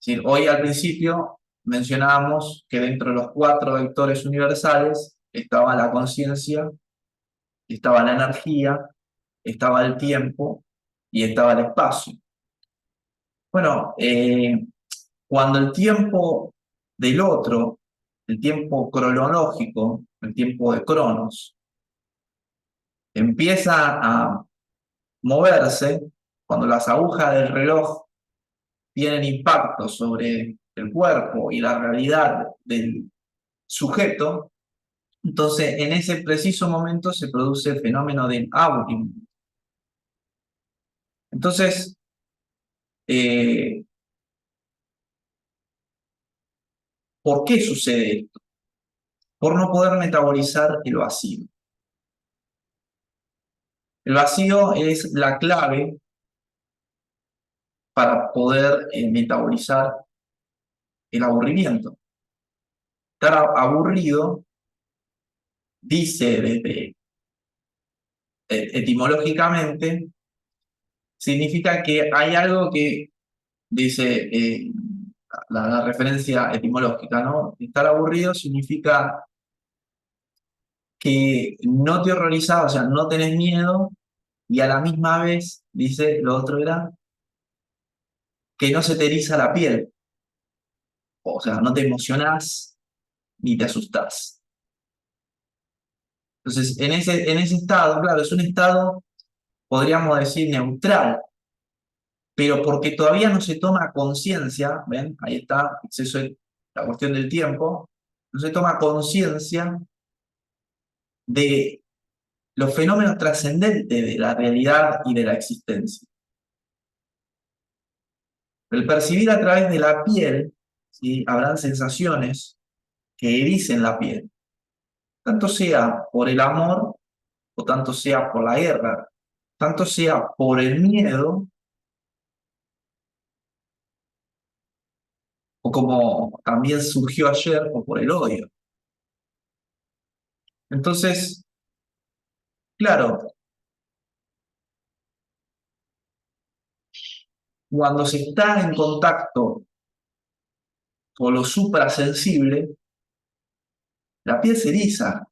Es decir, hoy al principio mencionábamos que dentro de los cuatro vectores universales estaba la conciencia, estaba la energía, estaba el tiempo y estaba el espacio. Bueno, cuando el tiempo del otro, el tiempo cronológico, el tiempo de Cronos, empieza a moverse, cuando las agujas del reloj tienen impacto sobre el cuerpo y la realidad del sujeto, entonces en ese preciso momento se produce el fenómeno del áurium. Entonces, eh, ¿por qué sucede esto? Por no poder metabolizar el vacío. El vacío es la clave para poder metabolizar el aburrimiento. Estar aburrido, dice desde etimológicamente, significa que hay algo que, dice la referencia etimológica, ¿no? Estar aburrido significa que no te horrorizas, o sea, no tenés miedo, y a la misma vez, dice, lo otro era, que no se te eriza la piel, o sea, no te emocionás ni te asustás. Entonces, en ese estado, claro, es un estado, podríamos decir, neutral, pero porque todavía no se toma conciencia, ¿ven? Ahí está, exceso de la cuestión del tiempo, no se toma conciencia de los fenómenos trascendentes de la realidad y de la existencia. El percibir a través de la piel, ¿sí? Habrán sensaciones que ericen la piel, tanto sea por el amor o tanto sea por la guerra, tanto sea por el miedo o como también surgió ayer, o por el odio. Entonces, claro, cuando se está en contacto con lo suprasensible, la piel se eriza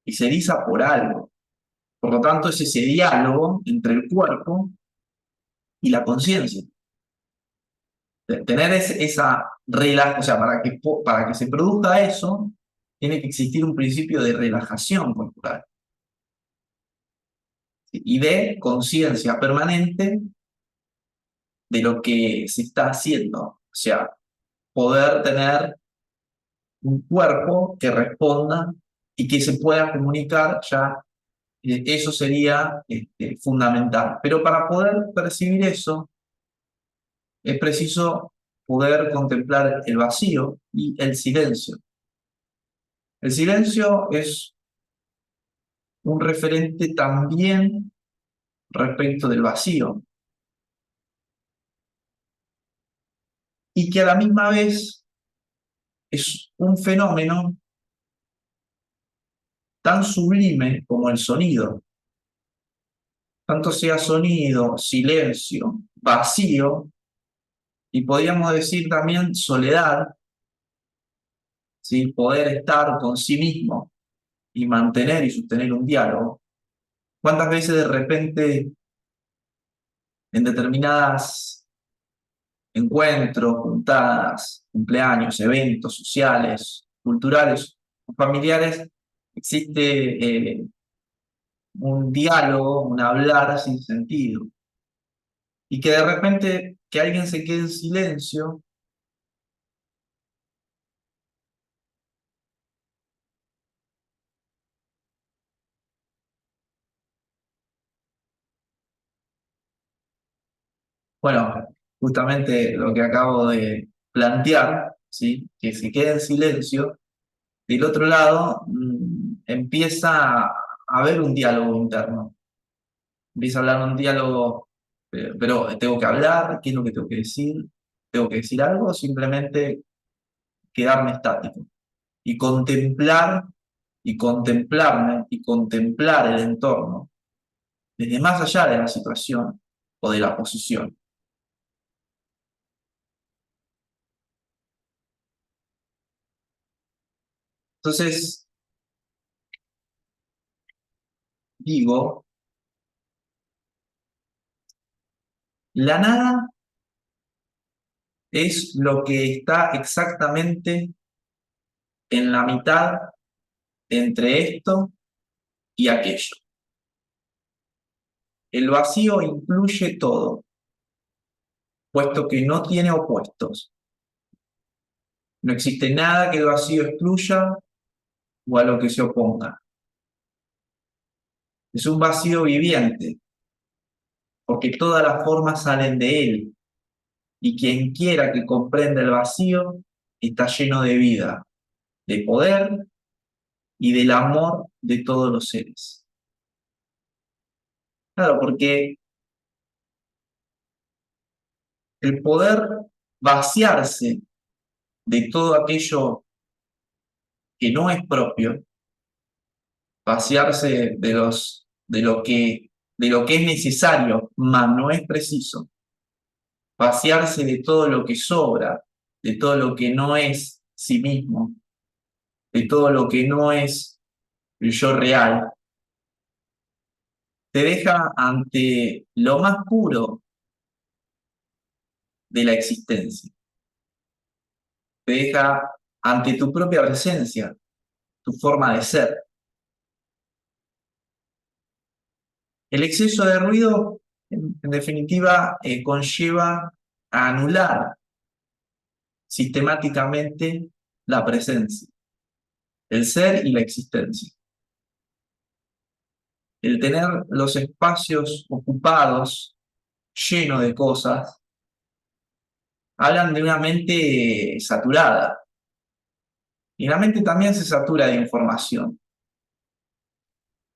y se eriza por algo. Por lo tanto, es ese diálogo entre el cuerpo y la conciencia. Tener esa relajación, o sea, para que se produzca eso, tiene que existir un principio de relajación corporal, ¿sí? Y de conciencia permanente de lo que se está haciendo. O sea, poder tener un cuerpo que responda y que se pueda comunicar ya, eso sería fundamental. Pero para poder percibir eso, es preciso poder contemplar el vacío y el silencio. El silencio es un referente también respecto del vacío y que a la misma vez es un fenómeno tan sublime como el sonido. Tanto sea sonido, silencio, vacío, y podríamos decir también soledad, ¿sí? Poder estar con sí mismo y mantener y sostener un diálogo. ¿Cuántas veces de repente en determinadas encuentros, juntadas, cumpleaños, eventos sociales, culturales, familiares, existe un diálogo, un hablar sin sentido? Y que de repente que alguien se quede en silencio, bueno, justamente lo que acabo de plantear, ¿sí? Que se quede en silencio, del otro lado empieza a haber un diálogo interno, empieza a hablar un diálogo, pero tengo que hablar, ¿qué es lo que tengo que decir? ¿Tengo que decir algo o simplemente quedarme estático y contemplar y contemplarme y contemplar el entorno desde más allá de la situación o de la posición. Entonces, digo, la nada es lo que está exactamente en la mitad entre esto y aquello. El vacío incluye todo, puesto que no tiene opuestos. No existe nada que el vacío excluya o a lo que se oponga. Es un vacío viviente, porque todas las formas salen de él, y quien quiera que comprenda el vacío está lleno de vida, de poder y del amor de todos los seres. Claro, porque el poder vaciarse de todo aquello que no es propio, vaciarse de lo que es necesario, mas no es preciso, vaciarse de todo lo que sobra, de todo lo que no es sí mismo, de todo lo que no es el yo real, te deja ante lo más puro de la existencia, te deja ante tu propia presencia, tu forma de ser. El exceso de ruido, en definitiva, conlleva a anular sistemáticamente la presencia, el ser y la existencia. El tener los espacios ocupados, llenos de cosas, hablan de una mente saturada. Y la mente también se satura de información.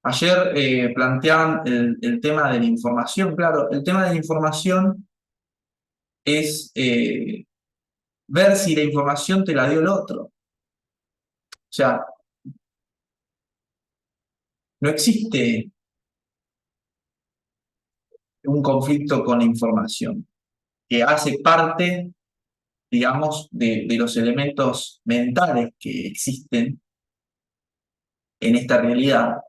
Ayer planteaban el tema de la información. Claro, el tema de la información es ver si la información te la dio el otro. O sea, no existe un conflicto con la información, que hace parte, digamos, de los elementos mentales que existen en esta realidad.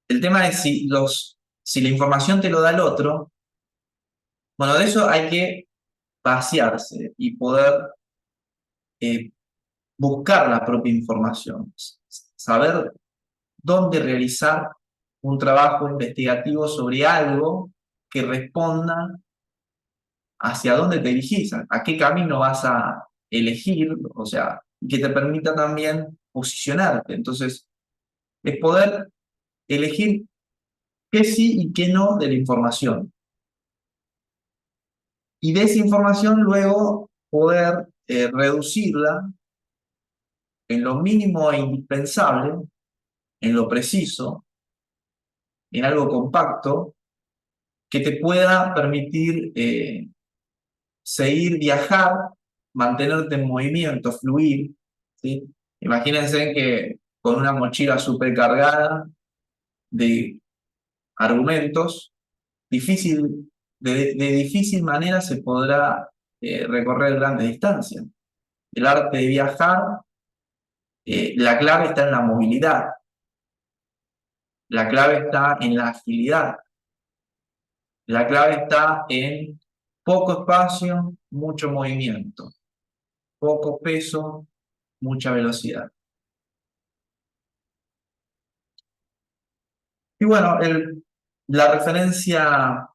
El tema es si la información te lo da el otro, bueno, de eso hay que vaciarse y poder eh, buscar la propia información, saber dónde realizar un trabajo investigativo sobre algo que responda hacia dónde te dirigís, a qué camino vas a elegir, o sea, que te permita también posicionarte. Entonces, es poder elegir qué sí y qué no de la información. Y de esa información luego poder reducirla en lo mínimo e indispensable, en lo preciso, en algo compacto, que te pueda permitir seguir, viajar, mantenerte en movimiento, fluir, ¿sí? Imagínense que con una mochila supercargada de argumentos, de difícil manera se podrá recorrer grandes distancias. El arte de viajar, la clave está en la movilidad, la clave está en la agilidad, la clave está en poco espacio, mucho movimiento, poco peso, mucha velocidad. Y bueno, la referencia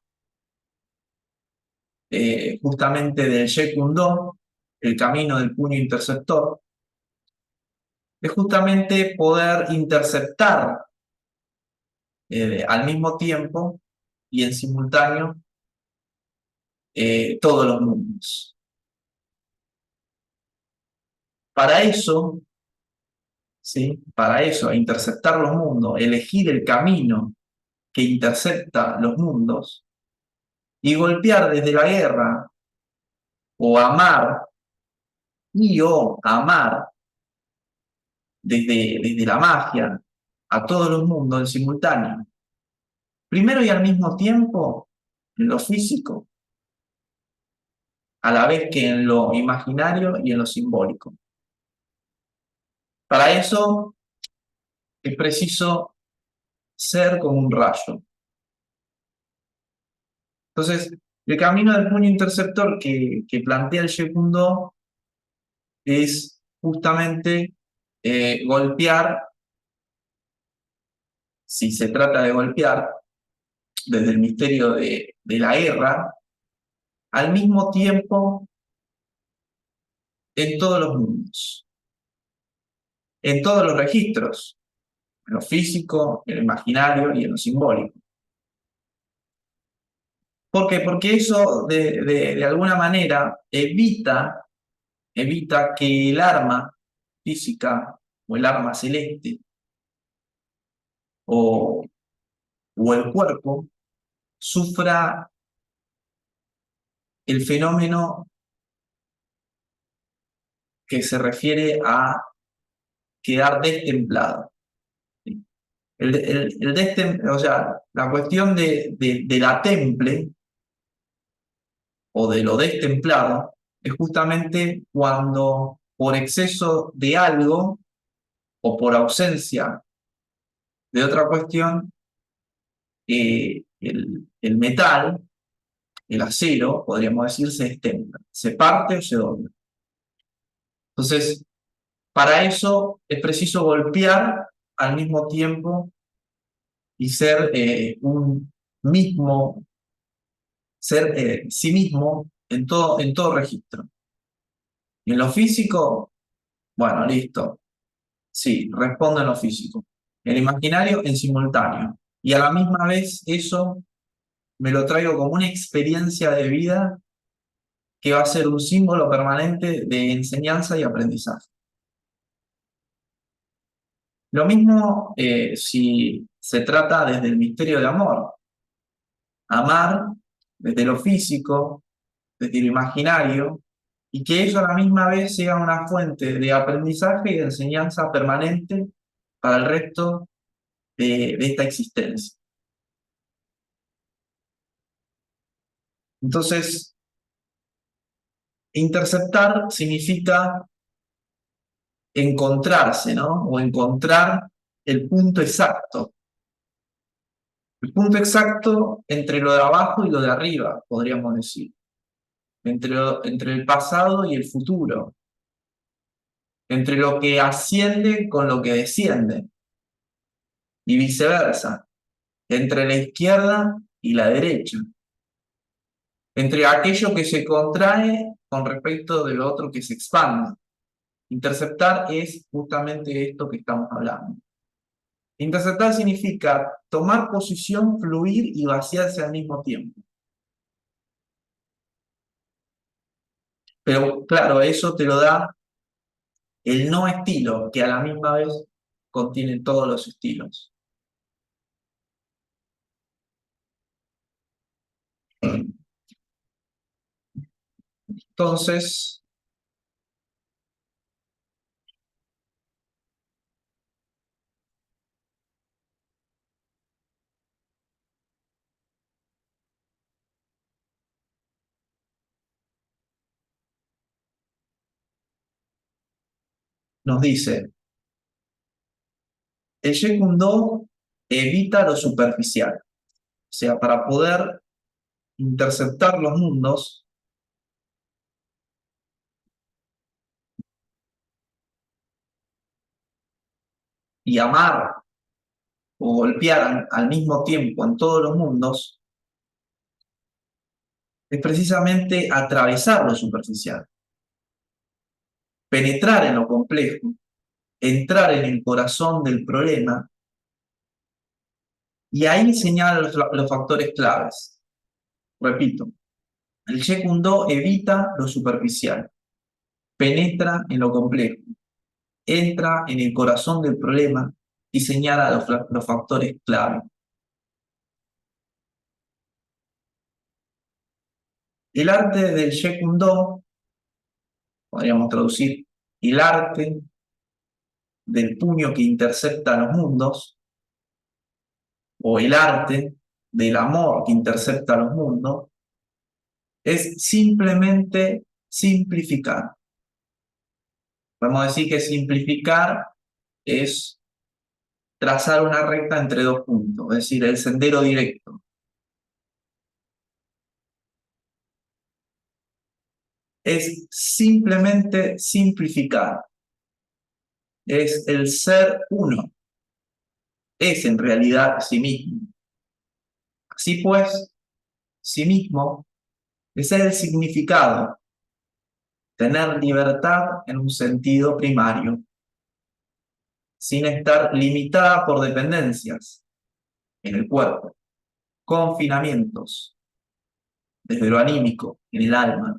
justamente del Jeet Kune Do, el camino del puño interceptor, es justamente poder interceptar al mismo tiempo y en simultáneo todos los mundos. Para eso, ¿sí? Para eso, interceptar los mundos, elegir el camino que intercepta los mundos y golpear desde la guerra o amar y o amar desde la magia a todos los mundos en simultáneo. Primero y al mismo tiempo en lo físico, a la vez que en lo imaginario y en lo simbólico. Para eso es preciso ser como un rayo. Entonces, el camino del puño interceptor que plantea el Gekundo es justamente golpear, si se trata de golpear, desde el misterio de la guerra, al mismo tiempo en todos los mundos, en todos los registros, en lo físico, en lo imaginario y en lo simbólico. ¿Por qué? Porque eso de alguna manera evita que el arma física o el arma celeste o, o el cuerpo sufra el fenómeno que se refiere a quedar destemplado. O sea, la cuestión de la temple o de lo destemplado es justamente cuando por exceso de algo o por ausencia de otra cuestión, el metal, el acero, podríamos decir, se destempla, se parte o se dobla. Entonces, para eso es preciso golpear al mismo tiempo y ser un mismo, ser sí mismo en todo registro. Y en lo físico, bueno, listo. Sí, respondo en lo físico. En el imaginario, en simultáneo. Y a la misma vez eso me lo traigo como una experiencia de vida que va a ser un símbolo permanente de enseñanza y aprendizaje. Lo mismo si se trata desde el misterio de amor. Amar desde lo físico, desde lo imaginario, y que eso a la misma vez sea una fuente de aprendizaje y de enseñanza permanente para el resto de esta existencia. Entonces, interceptar significa encontrarse, ¿no? O encontrar el punto exacto. El punto exacto entre lo de abajo y lo de arriba, podríamos decir. Entre el pasado y el futuro. Entre lo que asciende con lo que desciende. Y viceversa. Entre la izquierda y la derecha. Entre aquello que se contrae con respecto de lo otro que se expande. Interceptar es justamente esto que estamos hablando. Interceptar significa tomar posición, fluir y vaciarse al mismo tiempo. Pero claro, eso te lo da el no estilo, que a la misma vez contiene todos los estilos. Entonces, nos dice, el Jeet Kune Do evita lo superficial. O sea, para poder interceptar los mundos y amar o golpear al mismo tiempo en todos los mundos, es precisamente atravesar lo superficial, penetrar en lo complejo, entrar en el corazón del problema y ahí señala los factores claves. Repito, el Jeet Kune Do evita lo superficial, penetra en lo complejo, entra en el corazón del problema y señala los factores clave. El arte del Jeet Kune Do, podríamos traducir, el arte del puño que intercepta los mundos, o el arte del amor que intercepta los mundos, es simplemente simplificar. Podemos decir que simplificar es trazar una recta entre dos puntos, es decir, el sendero directo. Es simplemente simplificar. Es el ser uno. Es en realidad sí mismo. Así pues, sí mismo es el significado, tener libertad en un sentido primario, sin estar limitada por dependencias en el cuerpo, confinamientos, desde lo anímico, en el alma,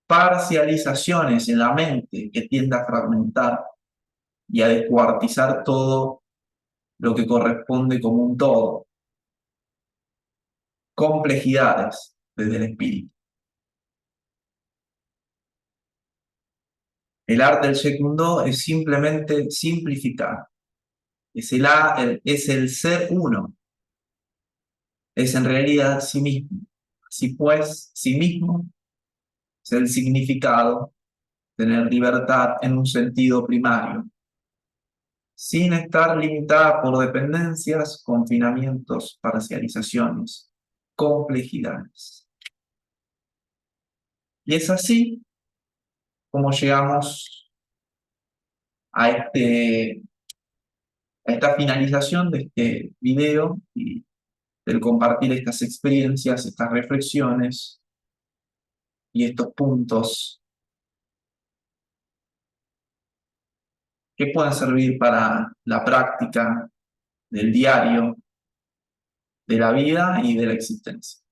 parcializaciones en la mente que tiende a fragmentar y a descuartizar todo lo que corresponde como un todo, complejidades desde el espíritu. El arte del Taekwondo es simplemente simplificar, es el ser uno, es en realidad sí mismo. Así pues, sí mismo es el significado, tener libertad en un sentido primario, sin estar limitada por dependencias, confinamientos, parcializaciones, complejidades. Y es así como llegamos a, a esta finalización de este video y del compartir estas experiencias, estas reflexiones y estos puntos que pueden servir para la práctica del diario, de la vida y de la existencia.